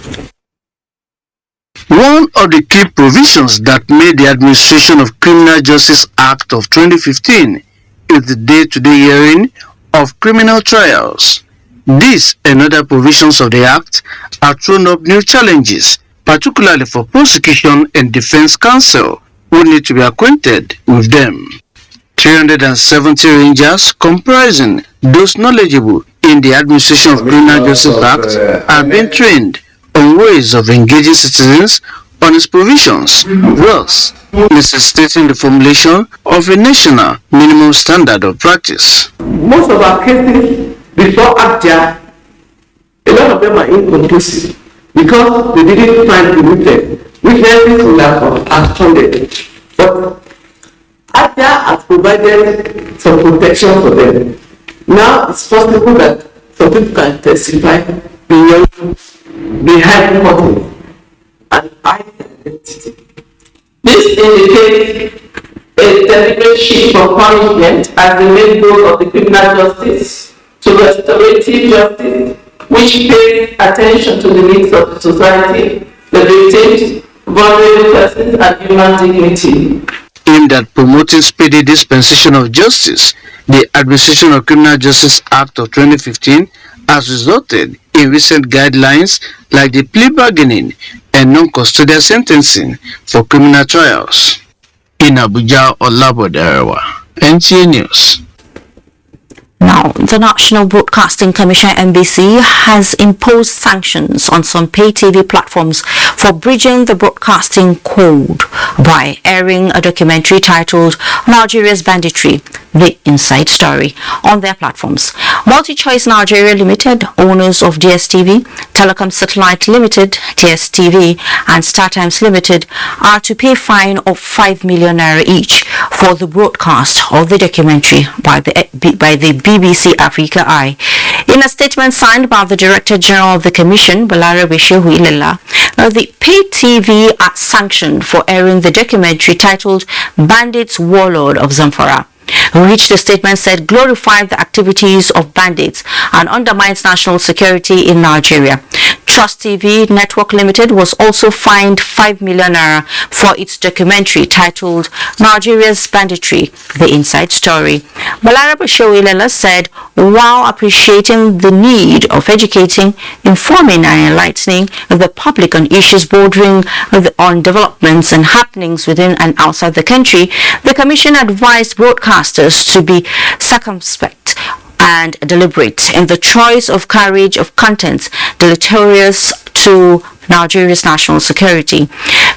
One of the key provisions that made the Administration of Criminal Justice Act of 2015 is the day-to-day hearing of criminal trials. This and other provisions of the Act have thrown up new challenges, particularly for prosecution and defense counsel, who need to be acquainted with them. 370 rangers comprising those knowledgeable in the Administration of Criminal Justice Act have been trained on ways of engaging citizens on its provisions, thus necessitating the formulation of a national minimum standard of practice. Most of our cases before AUG, a lot of them are inconclusive because they didn't find the witness. Witnesses will have responded. But AUG has provided some protection for them. Now it's possible that some people can testify behind curtains and hide identity. This indicates a deliberate shift from punishment as the main goal of the criminal justice to restorative justice, which pays attention to the needs of the society, the victims, vulnerable persons, and human dignity. Aimed at promoting speedy dispensation of justice, the Administration of Criminal Justice Act of 2015 has resulted in recent guidelines like the plea bargaining and non-custodial sentencing for criminal trials. In Abuja, Olabode Arewa, NTA News. Now, the National Broadcasting Commission (NBC) has imposed sanctions on some pay TV platforms for breaching the broadcasting code by airing a documentary titled Nigeria's Banditry, the Inside Story, on their platforms. MultiChoice Nigeria Limited, owners of DSTV, Telecom Satellite Limited, TSTV, and StarTimes Limited are to pay a fine of 5 million naira each for the broadcast of the documentary by the BBC Africa Eye. In a statement signed by the Director General of the Commission, Balarabe Shehu Ilela, the pay TV are sanctioned for airing the documentary titled Bandits Warlord of Zamfara, which the statement said glorified the activities of bandits and undermines national security in Nigeria. Trust TV Network Limited was also fined 5 million naira for its documentary titled Nigeria's Banditry, the Inside Story. Balarabe Shewilela said, while appreciating the need of educating, informing and enlightening the public on issues bordering on developments and happenings within and outside the country, the Commission advised broadcasters to be circumspect and deliberate in the choice of carriage of contents deleterious to Nigeria's national security.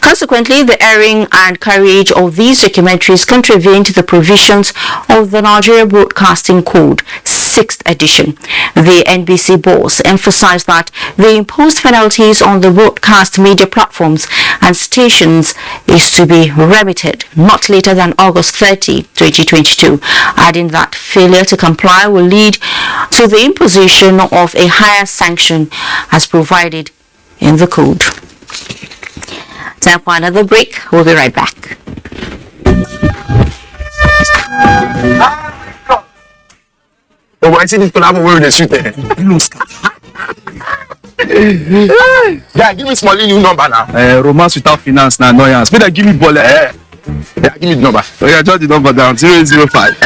Consequently, the airing and carriage of these documentaries contravened the provisions of the Nigeria Broadcasting Code, 6th edition. The NBC boss emphasized that the imposed penalties on the broadcast media platforms and stations is to be remitted not later than August 30, 2022, adding that failure to comply will lead to the imposition of a higher sanction as provided in the code. Time for another break. We'll be right back. Oh, I see this collab wearing the suit there. Yeah, give me small new number now. Romance without finance na annoyance. Better give me ball. Yeah, give me the number. Oh yeah, jot the number down. 005.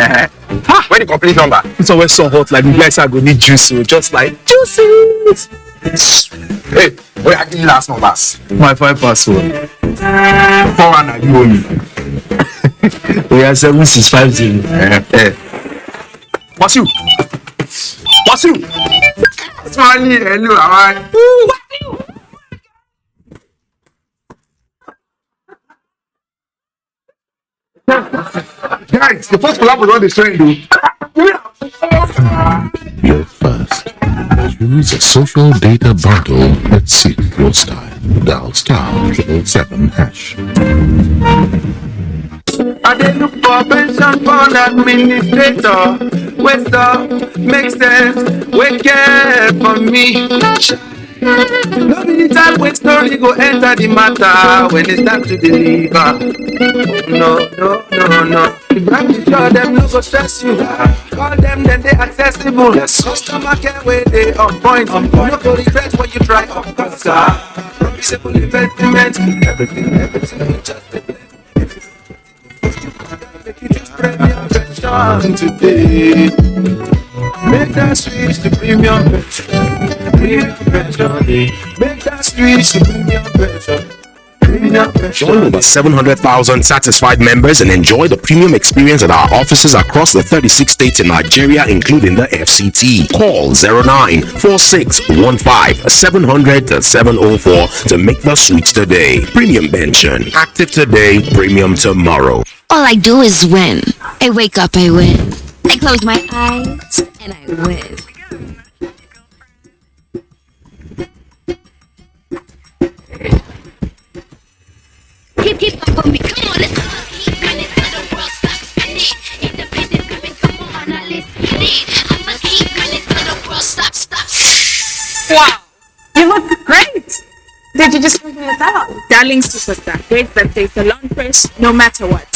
Where the complete number? It's always so hot. Like the guys are gonna need juice, so just like juices. Hey, where I give you last numbers? My 5 password. 400 you owe me. We are 7650. What's you? What's you? Smiley, hello, alright. Guys, the first collab was on the train, dude. Your first. Choose a social data bundle that suits your style. Dial *777#. I dey look for pension fund administrator. Wait up, make sense, wait care for me. No be the time when story go enter the matter when it's time to deliver. No. The brand is sure them no go stress you. Call them then they accessible. Customer care where they on point. No go regret when you try up customer. Promisable investment. Everything you just make you just premium pension today. Make that switch to premium pension. Premium pension. Make that switch to premium pension. Join over 700,000 satisfied members and enjoy the premium experience at our offices across the 36 states in Nigeria, including the FCT. Call 094615-700-704 to make the switch today. Premium pension. Active today, premium tomorrow. All I do is win. I wake up, I win. I close my eyes, and I win. Keep up with me, come on, let's go. Keep running till the world stops spinning. Independent women, come on, now let's get it. I'ma keep running till the world stops. Wow, you look great. Did you just figure this out? Darling superstar, great that takes a long press, no matter what.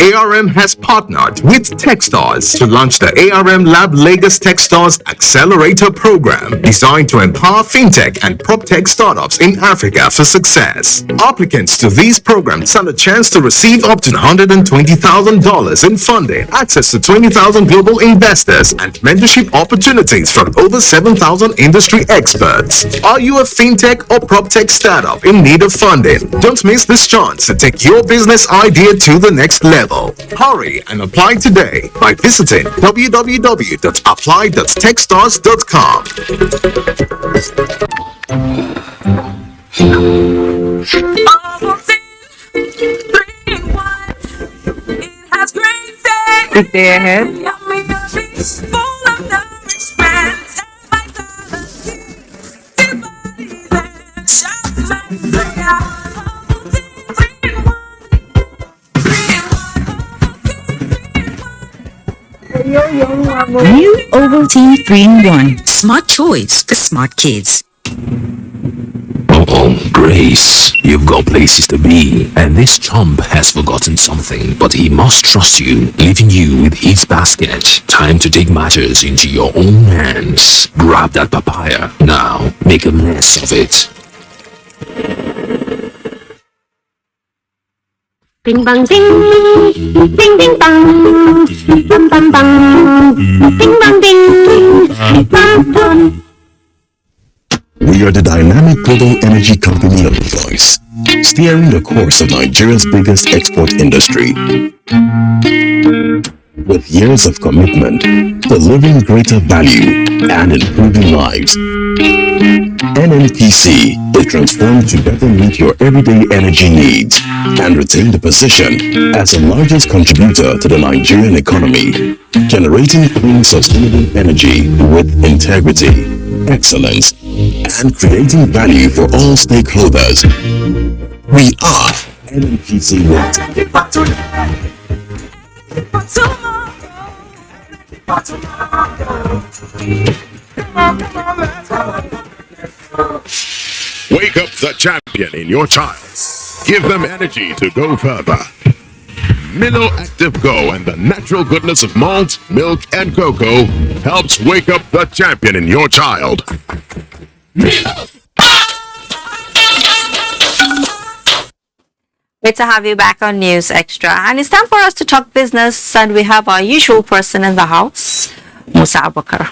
ARM has partnered with Techstars to launch the ARM Lab Lagos Techstars Accelerator Program, designed to empower fintech and proptech startups in Africa for success. Applicants to these programs stand a chance to receive up to $120,000 in funding, access to 20,000 global investors, and mentorship opportunities from over 7,000 industry experts. Are you a fintech or proptech startup in need of funding? Don't miss this chance to take your business idea to the next level. Hurry and apply today by visiting www.apply.techstars.com. Good day ahead. New Ovaltine 3-in-1. Smart choice for smart kids. Uh-oh, Grace, you've got places to be, and this chump has forgotten something, but he must trust you, leaving you with his basket. Time to take matters into your own hands. Grab that papaya, now make a mess of it. Bing bang ding, ding ding bang, bang bang bang, bing bang ding, bang bang. We are the dynamic global energy company of choice, steering the course of Nigeria's biggest export industry. With years of commitment, delivering greater value and improving lives, NNPC is transformed to better meet your everyday energy needs and retain the position as the largest contributor to the Nigerian economy, generating clean, sustainable energy with integrity, excellence, and creating value for all stakeholders. We are NNPC Water. Wake up the champion in your child. Give them energy to go further. Milo Active Go and the natural goodness of malt, milk, and cocoa helps wake up the champion in your child. Great to have you back on News Extra. And it's time for us to talk business, and we have our usual person in the house, Musa Abubakar.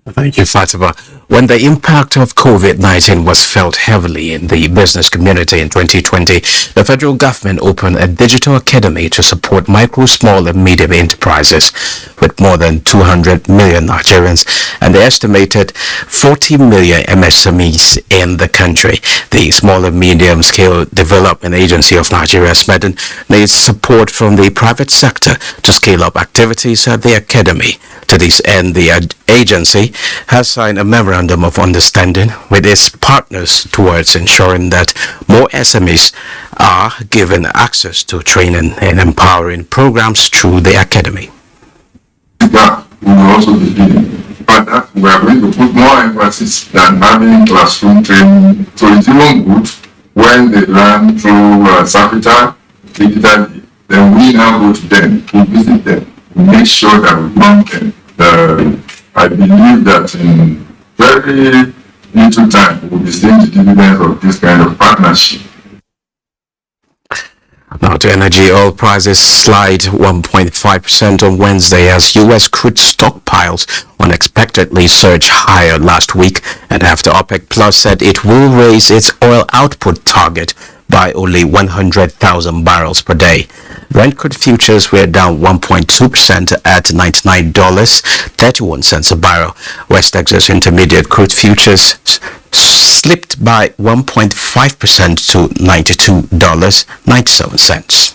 Thank you, Fatima. When the impact of COVID-19 was felt heavily in the business community in 2020, the federal government opened a digital academy to support micro, small and medium enterprises with more than 200 million Nigerians and the estimated 40 million MSMEs in the country. The Small and Medium Scale Development Agency of Nigeria, SMEDEN, needs support from the private sector to scale up activities at the academy. To this end, the agency has signed a memorandum of understanding with its partners towards ensuring that more SMEs are given access to training and empowering programs through the academy. That will also be given. But that we are going to put more emphasis than having classroom training. So it's even good when they learn through Safita digitally. Then we now go to them, we visit them, we make sure that we want them. I believe that in very little time we will be seeing the dividends of this kind of partnership. Now to energy, oil prices slide 1.5% on Wednesday as U.S. crude stockpiles unexpectedly surged higher last week, and after OPEC Plus said it will raise its oil output target by only 100,000 barrels per day. Brent crude futures were down 1.2% at $99.31 a barrel. West Texas Intermediate crude futures slipped by 1.5% to $92.97.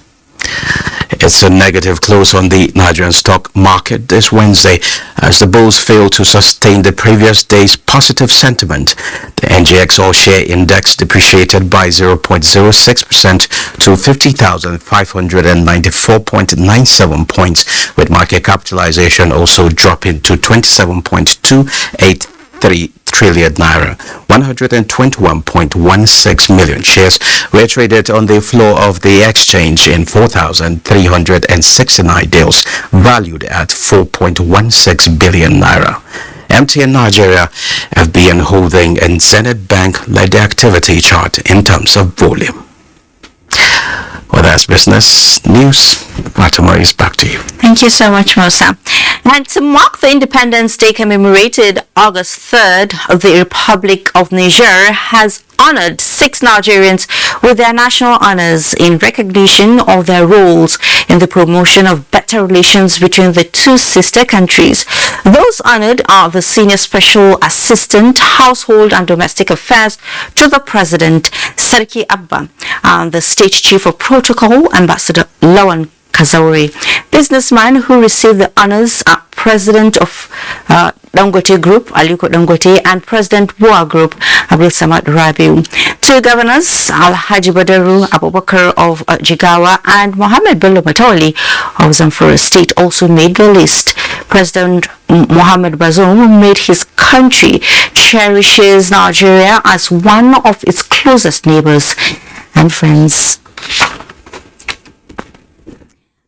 It's a negative close on the Nigerian stock market this Wednesday as the bulls failed to sustain the previous day's positive sentiment. The NGX all-share index depreciated by 0.06% to 50,594.97 points, with market capitalization also dropping to 27.283 trillion naira. 121.16 million shares were traded on the floor of the exchange in 4,369 deals, valued at 4.16 billion naira. MTN Nigeria, FBN Holding and Zenith Bank led the activity chart in terms of volume. Well, that's business news. Fatima is back to you. Thank you so much, Musa. And to mark the Independence Day commemorated August 3rd, the Republic of Niger has honored 6 Nigerians with their national honors in recognition of their roles in the promotion of better relations between the two sister countries. Those honored are the Senior Special Assistant, Household and Domestic Affairs to the President, Sarki Abba, and the State Chief of Protocol, Ambassador Lawan Kazauri. Businessman who received the honors are President of Dangote Group, Aliko Dangote, and President Buba Group, Abdul Samad Rabiu. 2 governors, Alhaji Badaru Abubakar of Jigawa and Mohammed Bello Matawali of Zamfara State also made the list. President Mohammed Bazoum made his country cherishes Nigeria as one of its closest neighbors and friends.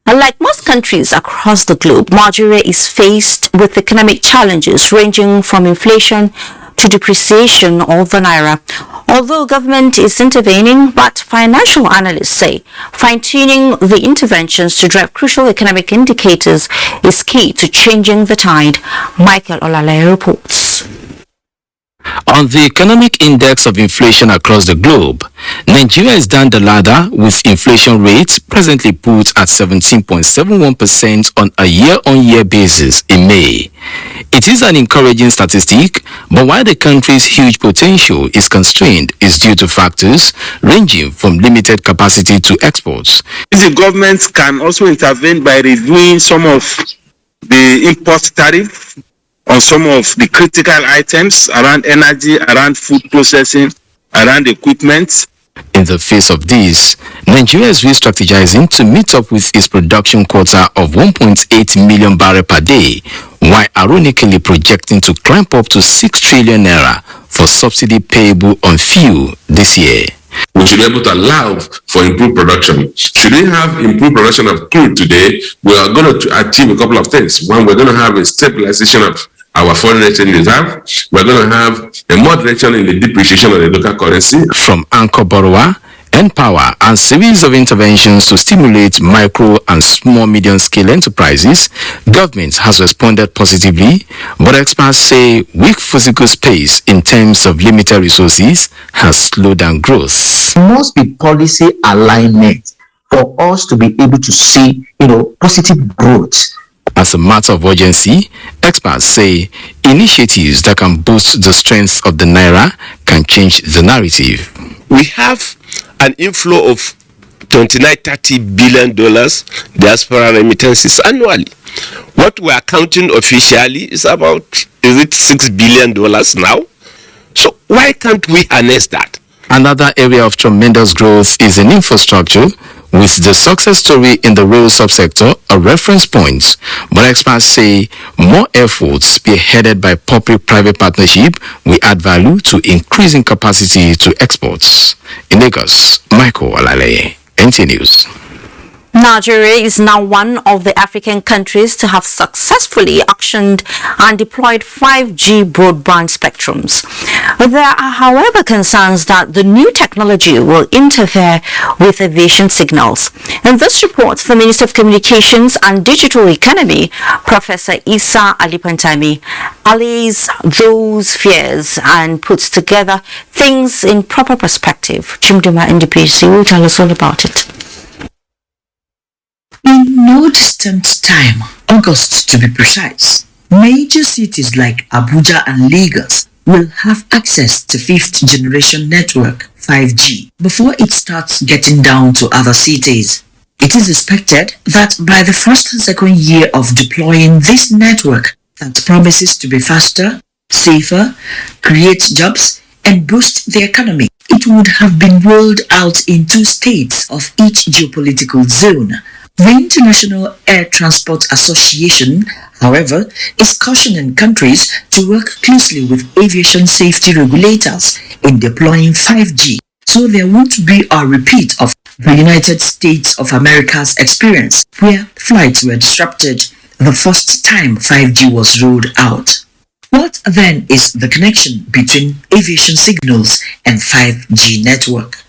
Like most countries across the globe, Nigeria is faced with economic challenges ranging from inflation to depreciation of the naira. Although government is intervening, but financial analysts say fine-tuning the interventions to drive crucial economic indicators is key to changing the tide. Michael Olale reports. On the economic index of inflation across the globe, Nigeria is down the ladder with inflation rates presently put at 17.71% on a year-on-year basis in May. It is an encouraging statistic, but while the country's huge potential is constrained, is due to factors ranging from limited capacity to exports. The government can also intervene by reviewing some of the import tariff on some of the critical items around energy, around food processing, around equipment. In the face of this, Nigeria is re-strategizing to meet up with its production quota of 1.8 million barrels per day, while ironically projecting to climb up to 6 trillion naira for subsidy payable on fuel this year. We should be able to allow for improved production. Should we have improved production of crude today, we are going to achieve a couple of things. One, we're going to have a stabilization of our foreign exchange reserve. We're going to have a moderation in the depreciation of the local currency. From anchor borrower, Empower, and series of interventions to stimulate micro and small medium-scale enterprises, government has responded positively, but experts say weak physical space in terms of limited resources has slowed down growth. There must be policy alignment for us to be able to see, positive growth. As a matter of urgency, experts say initiatives that can boost the strength of the naira can change the narrative. We have an inflow of $29-30 billion diaspora remittances annually. What we are counting officially is about, $6 billion now? So why can't we harness that? Another area of tremendous growth is in infrastructure, with the success story in the rail subsector a reference point. But experts say more efforts spearheaded by public-private partnership will add value to increasing capacity to exports. In Lagos, Michael Olale, NTA News. Nigeria is now one of the African countries to have successfully auctioned and deployed 5G broadband spectrums. There are, however, concerns that the new technology will interfere with aviation signals. In this report, the Minister of Communications and Digital Economy, Professor Isa Alipantami, allays those fears and puts together things in proper perspective. Chimduma NDPC will tell us all about it. In no distant time, August to be precise, major cities like Abuja and Lagos will have access to 5th generation network 5G before it starts getting down to other cities. It is expected that by the first and second year of deploying this network that promises to be faster, safer, create jobs, and boost the economy, it would have been rolled out in 2 states of each geopolitical zone. The International Air Transport Association, however, is cautioning countries to work closely with aviation safety regulators in deploying 5G, so there won't be a repeat of the United States of America's experience, where flights were disrupted the first time 5G was rolled out. What then is the connection between aviation signals and 5G network?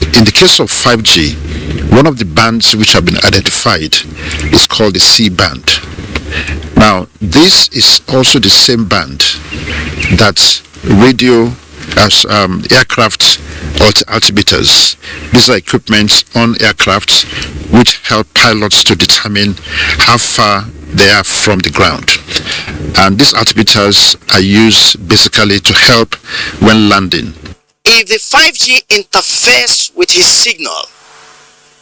In the case of 5G, one of the bands which have been identified is called the C band. Now, this is also the same band that radio as aircraft altimeters. These are equipment on aircraft which help pilots to determine how far they are from the ground. And these altimeters are used basically to help when landing. If the 5G interferes with his signal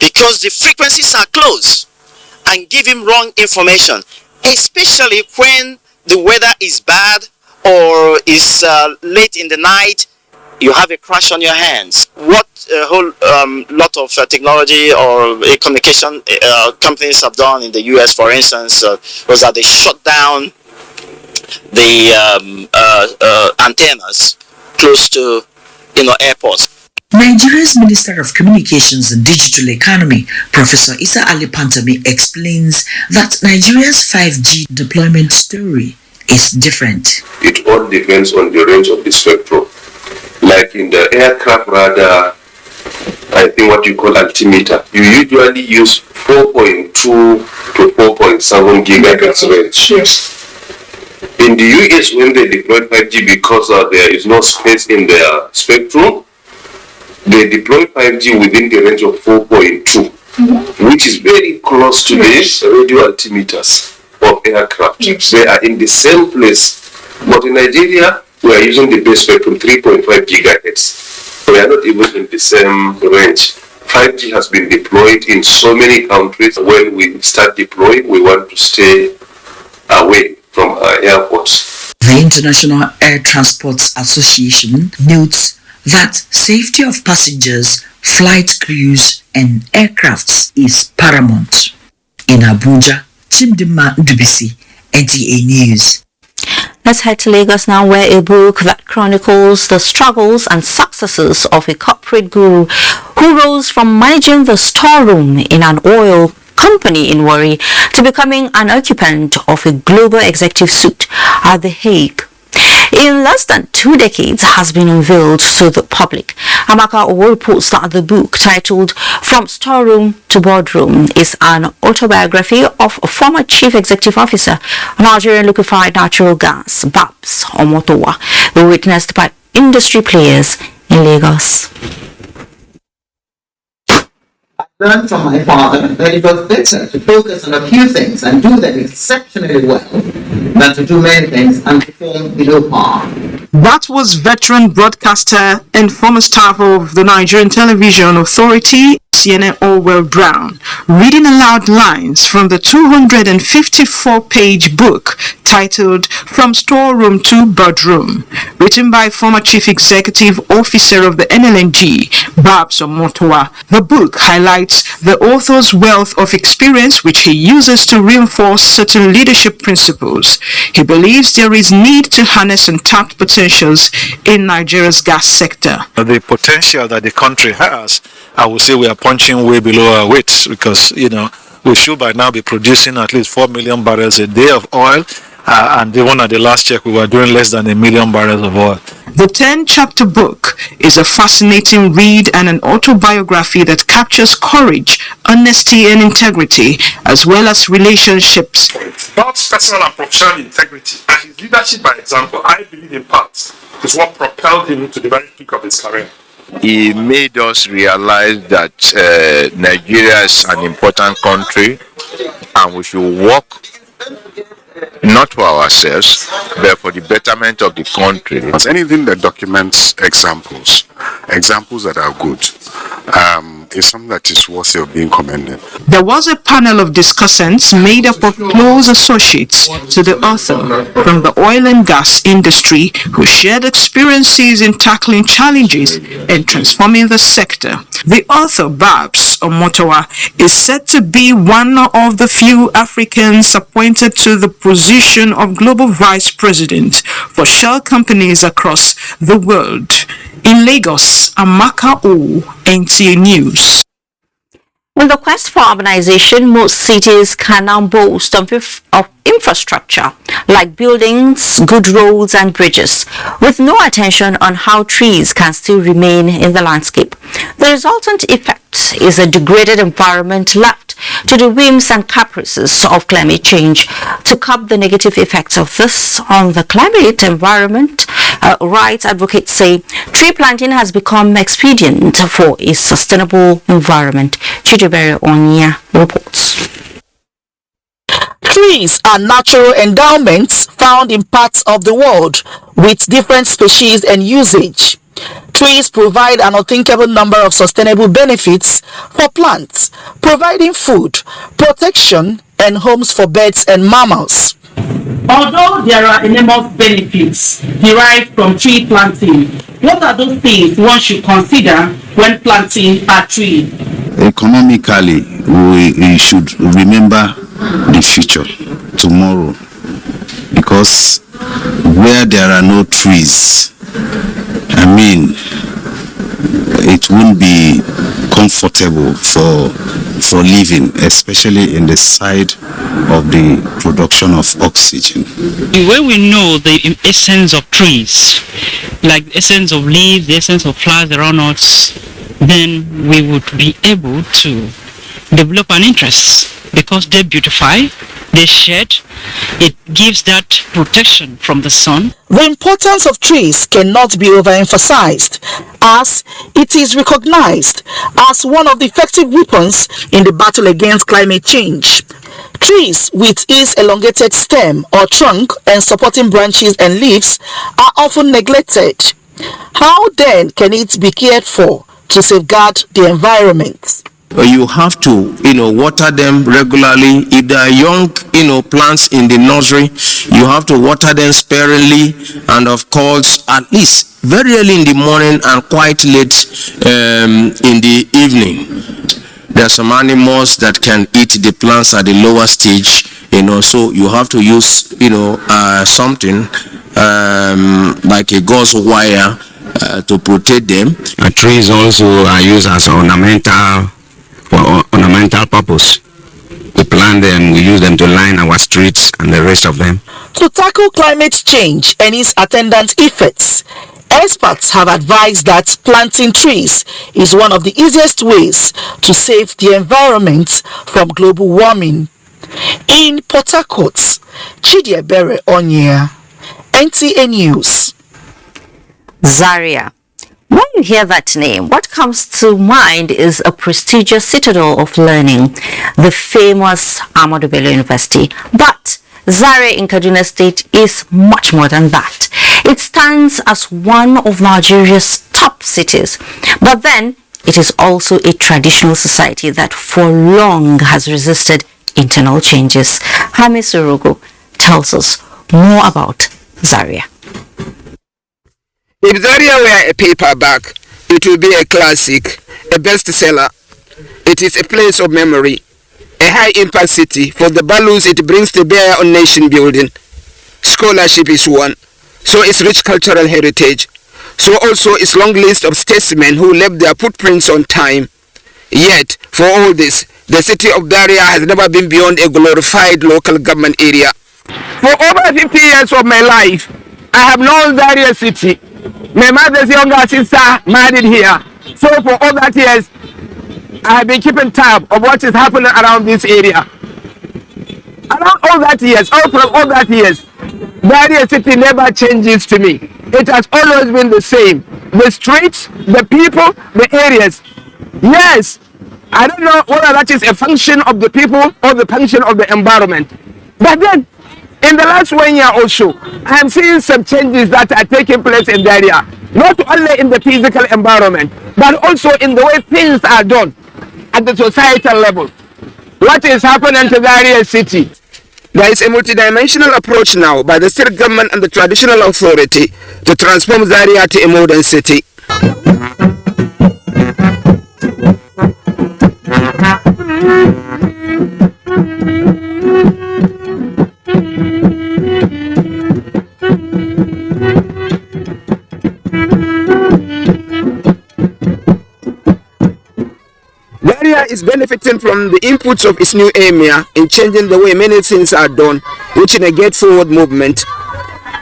because the frequencies are close and give him wrong information, especially when the weather is bad or is late in the night, you have a crash on your hands. What a whole lot of technology or communication companies have done in the US, for instance, was that they shut down the antennas close to airports. Nigeria's Minister of Communications and Digital Economy, Professor Isa Ali Pantami, explains that Nigeria's 5G deployment story is different. It all depends on the range of the spectrum. Like in the aircraft radar, I think what you call altimeter, you usually use 4.2 to 4.7 gigahertz range. Yes. In the US, when they deployed 5G, because there is no space in their spectrum, they deploy 5G within the range of 4.2, which is very close to the radio altimeters of aircraft. Yes. They are in the same place. But in Nigeria, we are using the base spectrum 3.5 gigahertz. We are not even in the same range. 5G has been deployed in so many countries. When we start deploying, we want to stay away from our airports. The International Air Transport Association notes that safety of passengers, flight crews, and aircrafts is paramount. In Abuja, Chimdima Ndubisi, NTA News. Let's head to Lagos now, where a book that chronicles the struggles and successes of a corporate guru who rose from managing the storeroom in an oil company in Warri to becoming an occupant of a global executive suite at The Hague in less than 2 decades has been unveiled to the public. Amaka Owo reports that the book, titled From Storeroom to Boardroom, is an autobiography of a former chief executive officer of Nigerian liquefied natural gas, Babs Omotowa, who witnessed by industry players in Lagos. Learned from my father that it was better to focus on a few things and do them exceptionally well than to do many things and perform below par. That was veteran broadcaster and former staff of the Nigerian Television Authority, CNN Orwell Brown, reading aloud lines from the 254-page book titled From Storeroom to Boardroom, written by former Chief Executive Officer of the NLNG, Babs Omotowa. The book highlights the author's wealth of experience, which he uses to reinforce certain leadership principles. He believes there is need to harness untapped potentials in Nigeria's gas sector. The potential that the country has, I would say we are punching way below our weights because, we should by now be producing at least 4 million barrels a day of oil. And even at the last check, we were doing less than 1 million barrels of oil. The 10-chapter book is a fascinating read and an autobiography that captures courage, honesty, and integrity, as well as relationships. Bab's personal and professional integrity and his leadership by example, I believe in part, is what propelled him to the very peak of his career. He made us realize that Nigeria is an important country and we should work not for ourselves, but for the betterment of the country. As anything that documents examples that are good, is something that is worthy of being commended. There was a panel of discussants made up of close associates to the author from the oil and gas industry who shared experiences in tackling challenges and transforming the sector. The author, Babs Omotowa, is said to be one of the few Africans appointed to the position of global vice president for shell companies across the world. In Lagos, Amaka O, NTA News. In the quest for urbanization, most cities can now boast of infrastructure like buildings, good roads and bridges, with no attention on how trees can still remain in the landscape. The resultant effect what is a degraded environment left to the whims and caprices of climate change. To curb the negative effects of this on the climate environment, rights advocates say tree planting has become expedient for a sustainable environment. Chidibere Onya reports. Trees are natural endowments found in parts of the world with different species and usage. Trees provide an unthinkable number of sustainable benefits for plants, providing food, protection, and homes for birds and mammals. Although there are enormous benefits derived from tree planting, what are those things one should consider when planting a tree? Economically, we should remember the future, tomorrow, because where there are no trees, it won't be comfortable for living, especially in the side of the production of oxygen. When we know the essence of trees, like the essence of leaves, the essence of flowers around us, then we would be able to develop an interest, because they beautify, they shed, it gives that protection from the sun. The importance of trees cannot be overemphasized, as it is recognized as one of the effective weapons in the battle against climate change. Trees with its elongated stem or trunk and supporting branches and leaves are often neglected. How then can it be cared for to safeguard the environment? You have to, water them regularly. If there are young, plants in the nursery, you have to water them sparingly, and of course, at least very early in the morning and quite late in the evening. There are some animals that can eat the plants at the lower stage, so you have to use, something like a gauze wire to protect them. Trees also are used as for ornamental purpose. We plant them, we use them to line our streets and the rest of them. To tackle climate change and its attendant effects, experts have advised that planting trees is one of the easiest ways to save the environment from global warming. In Port Harcourt, Chidibere Onya, NTA News. Zaria. When you hear that name, what comes to mind is a prestigious citadel of learning, the famous Ahmadu Bello University. But Zaria in Kaduna State is much more than that. It stands as one of Nigeria's top cities. But then, it is also a traditional society that for long has resisted internal changes. Hami Sorogo tells us more about Zaria. If Zaria were a paperback, it would be a classic, a bestseller. It is a place of memory, a high-impact city for the values it brings to bear on nation building. Scholarship is one, so its rich cultural heritage, so also its long list of statesmen who left their footprints on time. Yet, for all this, the city of Zaria has never been beyond a glorified local government area. For over 50 years of my life, I have known Zaria city. My mother's younger sister married here. So for all that years, I have been keeping tab of what is happening around this area. Around all that years, Zaria city never changes to me. It has always been the same. The streets, the people, the areas. Yes, I don't know whether that is a function of the people or the function of the environment. But then, in the last 1 year or so, I am seeing some changes that are taking place in the area. Not only in the physical environment, but also in the way things are done at the societal level. What is happening to Zaria city? There is a multidimensional approach now by the state government and the traditional authority to transform Zaria to a modern city. Zaria is benefiting from the inputs of its new emir in changing the way many things are done, which negate forward movement.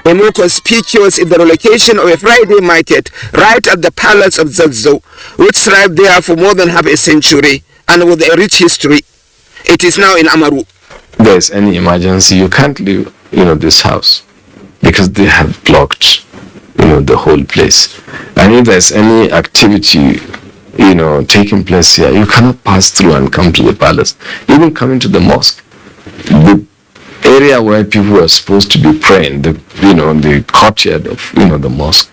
And more conspicuous is the relocation of a Friday market right at the Palace of Zazo, which thrived there for more than half a century and with a rich history. It is now in Amaru. There's any emergency, you can't leave, this house because they have blocked, the whole place. And if there's any activity, taking place here, you cannot pass through and come to the palace. Even coming to the mosque, the area where people were supposed to be praying, the courtyard of, the mosque,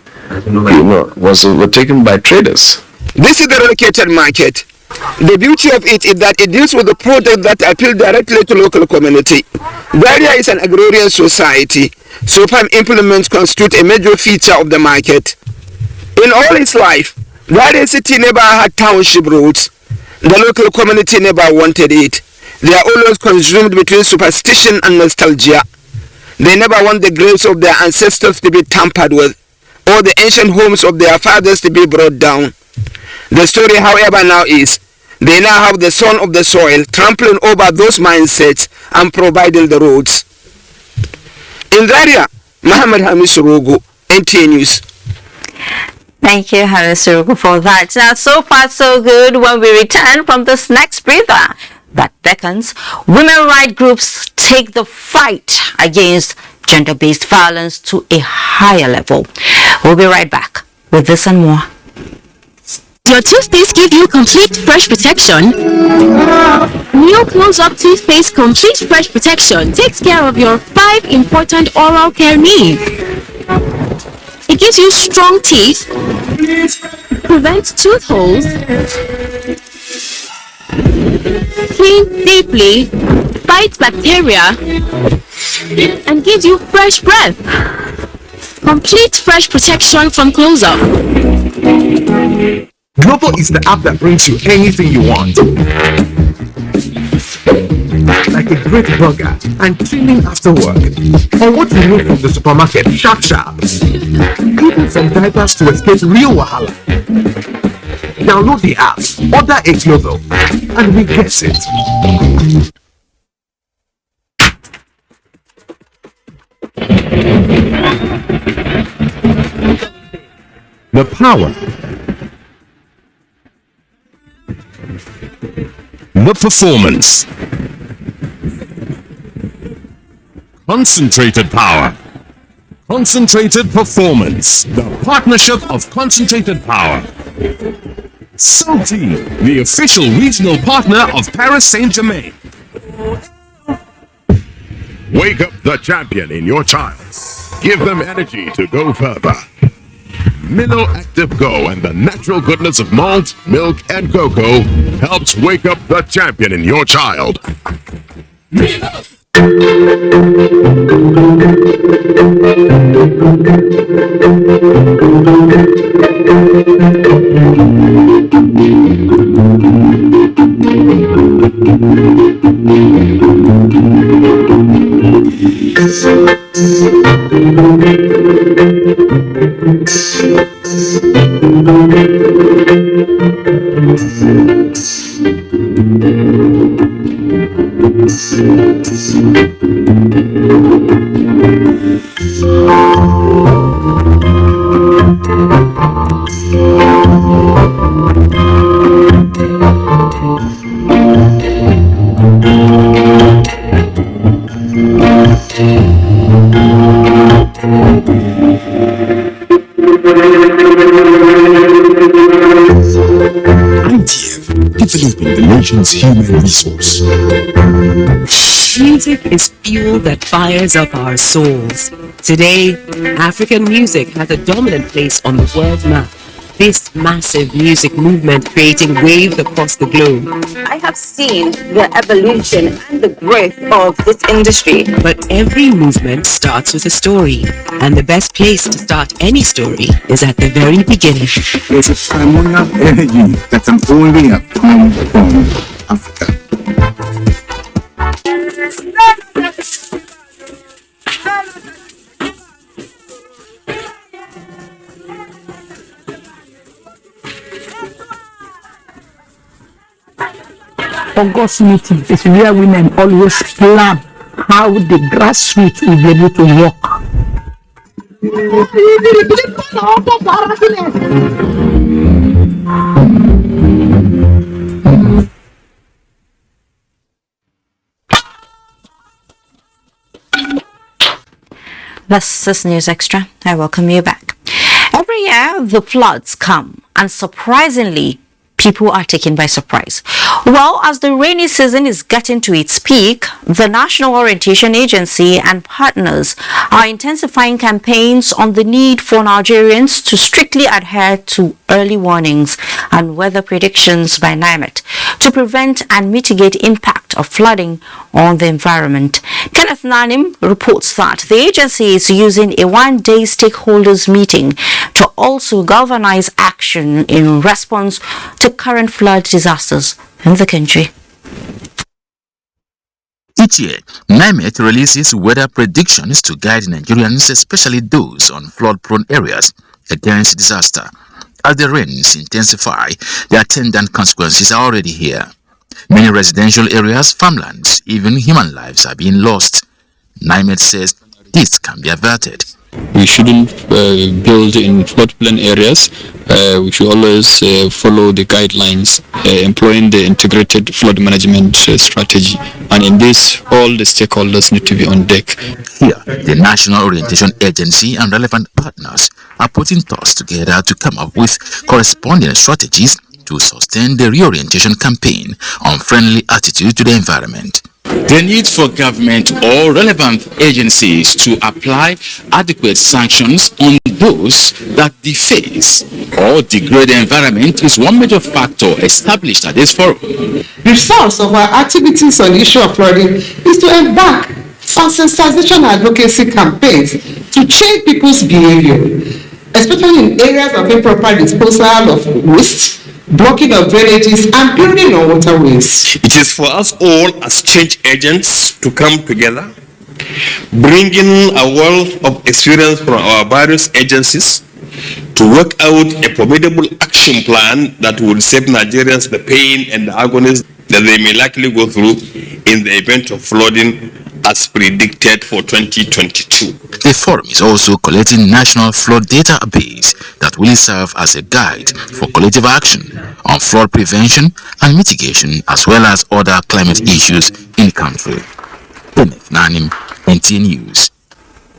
was overtaken by traders. This is the relocated market. The beauty of it is that it deals with the products that appeal directly to local community. Zaria is an agrarian society, so farm implements constitute a major feature of the market. In all its life, Zaria city never had township roads. The local community never wanted it. They are always consumed between superstition and nostalgia. They never want the graves of their ancestors to be tampered with, or the ancient homes of their fathers to be brought down. The story, however, now is, they now have the son of the soil trampling over those mindsets and providing the roads. In Zaria, Muhammad Hamis Rogo, NTA News. Thank you, Hamis Rogo, for that. Now, so far, so good. When we return from this next breather that beckons, women rights groups take the fight against gender-based violence to a higher level. We'll be right back with this and more. Your toothpaste give you complete fresh protection. New Close-Up Toothpaste Complete Fresh Protection takes care of your 5 important oral care needs. It gives you strong teeth, prevents tooth holes, cleans deeply, fights bacteria, and gives you fresh breath. Complete fresh protection from Close-Up. Glovo is the app that brings you anything you want. Like a great burger and chilling after work. Or what you need from the supermarket, sharp. Even from diapers to escape real wahala. Download the app, order a Glovo, and we get it. The power. The performance. Concentrated power. Concentrated performance. The partnership of concentrated power. Salty, the official regional partner of Paris Saint-Germain. Wake up the champion in your child. Give them energy to go further. Minnow Active Go and the natural goodness of malt, milk, and cocoa helps wake up the champion in your child. Developing the nation's human resource. Music is fuel that fires up our souls. Today, African music has a dominant place on the world map. This massive music movement creating waves across the globe. I have seen the evolution and the growth of this industry. But every movement starts with a story. And the best place to start any story is at the very beginning. There's a phenomenal energy that can only come from Africa. August meeting is where women always plan how the grassroots will be able to work. This is News Extra. I welcome you back. Every year, the floods come, and surprisingly, people are taken by surprise. Well, as the rainy season is getting to its peak, the National Orientation Agency and partners are intensifying campaigns on the need for Nigerians to strictly adhere to early warnings and weather predictions by NIMET to prevent and mitigate impact of flooding on the environment. Kenneth Nanim reports that the agency is using a one-day stakeholders meeting to also galvanize action in response to current flood disasters in the country. Each year, NIMET releases weather predictions to guide Nigerians, especially those on flood-prone areas, against disaster. As the rains intensify, the attendant consequences are already here. Many residential areas, farmlands, even human lives are being lost. NIMET says this can be averted. We shouldn't build in floodplain areas. We should always follow the guidelines, employing the integrated flood management strategy. And in this, all the stakeholders need to be on deck. Here, the National Orientation Agency and relevant partners are putting thoughts together to come up with corresponding strategies to sustain the reorientation campaign on friendly attitude to the environment. The need for government or relevant agencies to apply adequate sanctions on those that deface or degrade the environment is one major factor established at this forum. The source of our activities on the issue of flooding is to embark on sensitization advocacy campaigns to change people's behavior, especially in areas of improper disposal of waste, blocking of drainages, and building on waterways. It is for us all as change agents to come together, bringing a wealth of experience from our various agencies to work out a formidable action plan that will save Nigerians the pain and the agonies that they may likely go through in the event of flooding as predicted for 2022. The forum is also collecting national flood database that will serve as a guide for collective action on flood prevention and mitigation, as well as other climate issues in the country. Kenneth Nanim, NTA News.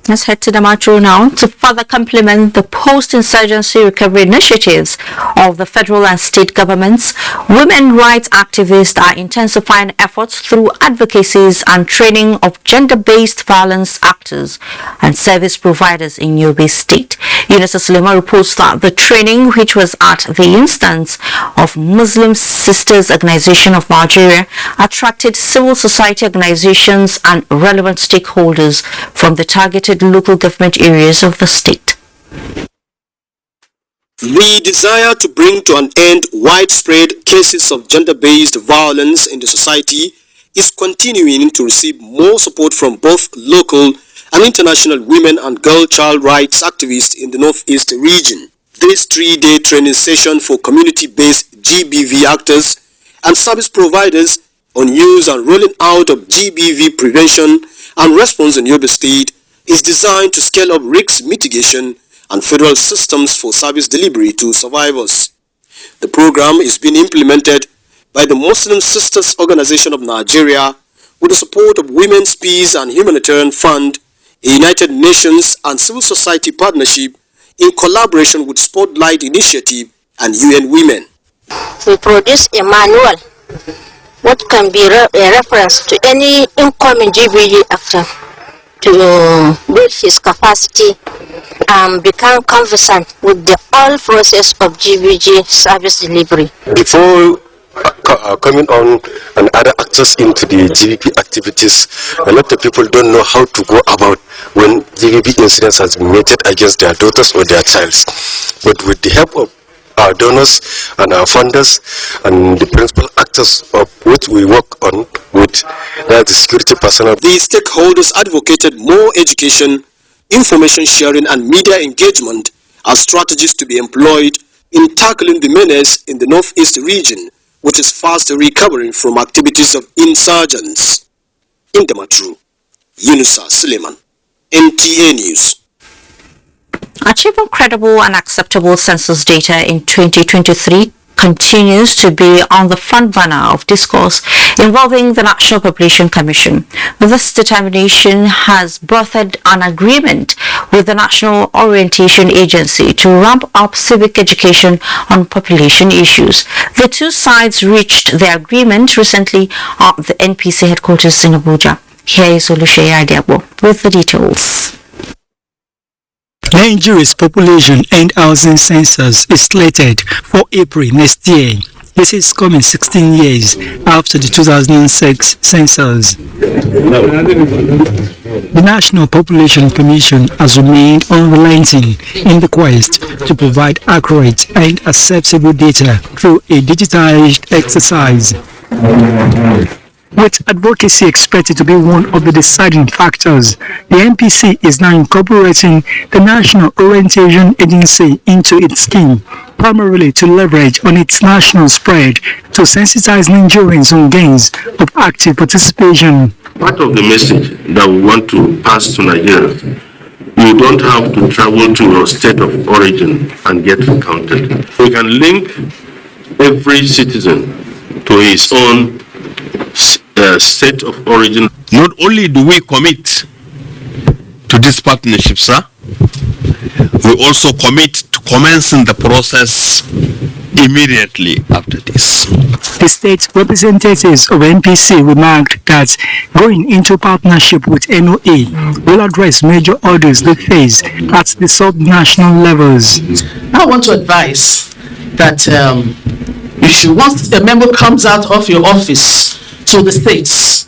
Let's head to the metro now to further complement the post-insurgency recovery initiatives of the federal and state governments. Women rights activists are intensifying efforts through advocacies and training of gender-based violence actors and service providers in Yobe State. Yunus Suleiman reports that the training, which was at the instance of Muslim Sisters Organization of Nigeria, attracted civil society organizations and relevant stakeholders from the targeted local government areas of the state. The desire to bring to an end widespread cases of gender-based violence in the society is continuing to receive more support from both local and international women and girl child rights activists in the Northeast region. This 3-day training session for community-based GBV actors and service providers on use and rolling out of GBV prevention and response in Yobe State is designed to scale up risk mitigation and federal systems for service delivery to survivors. The program is being implemented by the Muslim Sisters Organization of Nigeria with the support of Women's Peace and Humanitarian Fund, a United Nations and civil society partnership in collaboration with Spotlight Initiative and UN Women. We produce a manual what can be a reference to any incoming GBG actor to build his capacity and become conversant with the whole process of GBG service delivery. Before coming on and other actors into the GBP activities, a lot of people don't know how to go about when GBP incidents has been meted against their daughters or their child. But with the help of our donors and our funders and the principal actors of which we work on with the security personnel. The stakeholders advocated more education, information sharing and media engagement as strategies to be employed in tackling the menace in the Northeast region, which is fast recovering from activities of insurgents. In the Matru, Yunusa Suleiman, NTA News. Achieving credible and acceptable census data in 2023 continues to be on the front burner of discourse involving the National Population Commission. This determination has birthed an agreement with the National Orientation Agency to ramp up civic education on population issues. The two sides reached their agreement recently at the NPC headquarters in Abuja. Here is Oluseyi Adiabo with the details. Nigeria's population and housing census is slated for April next year. This is coming 16 years after the 2006 census. The National Population Commission has remained unrelenting in the quest to provide accurate and acceptable data through a digitized exercise. With advocacy expected to be one of the deciding factors, the NPC is now incorporating the National Orientation Agency into its scheme, primarily to leverage on its national spread to sensitize Nigerians on gains of active participation. Part of the message that we want to pass to Nigerians, you don't have to travel to your state of origin and get counted. We can link every citizen to his own state of origin. Not only do we commit to this partnership, sir, we also commit to commencing the process immediately after this. The state representatives of NPC remarked that going into partnership with NOA will address major orders they face at the sub-national levels. I want to advise that once a member comes out of your office to the states,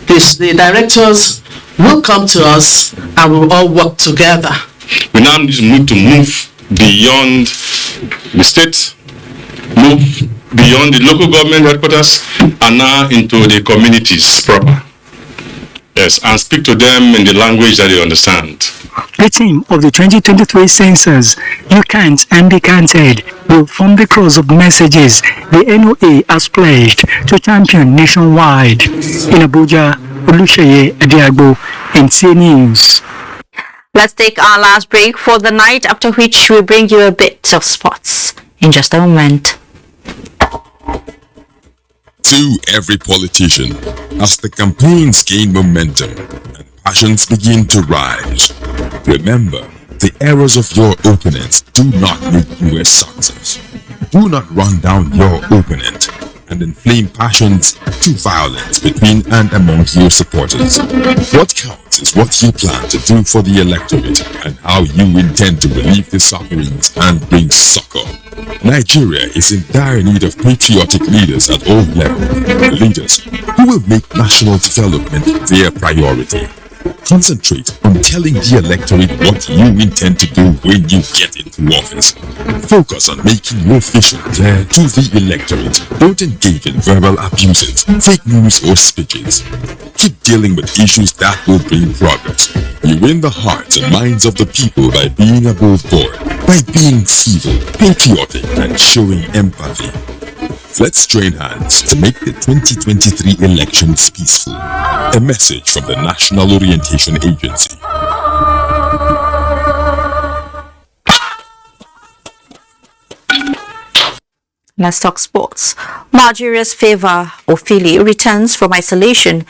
the directors will come to us and we'll all work together. We now need to move beyond the state, move beyond the local government headquarters, and now into the communities proper. Yes, and speak to them in the language that they understand. The theme of the 2023 census, You Can't and Be Counted, will form the cross of messages the NOA has pledged to champion nationwide. In Abuja, Oluseyi Adiabo, NTA News. Let's take our last break for the night, after which we bring you a bit of sports in just a moment. To every politician, as the campaigns gain momentum and passions begin to rise, remember, the errors of your opponents do not make you a success. Do not run down your opponent and inflame passions to violence between and among your supporters. What counts is what you plan to do for the electorate and how you intend to relieve the sufferings and bring succor. Nigeria is in dire need of patriotic leaders at all levels, leaders who will make national development their priority. Concentrate on telling the electorate what you intend to do when you get into office. Focus on making your vision clear to the electorate. Don't engage in verbal abuses, fake news or speeches. Keep dealing with issues that will bring progress. You win the hearts and minds of the people by being above board, by being civil, patriotic, and showing empathy. Let's join hands to make the 2023 elections peaceful. A message from the National Orientation Agency. Let's talk sports. Nigeria's Favour Ofili returns from isolation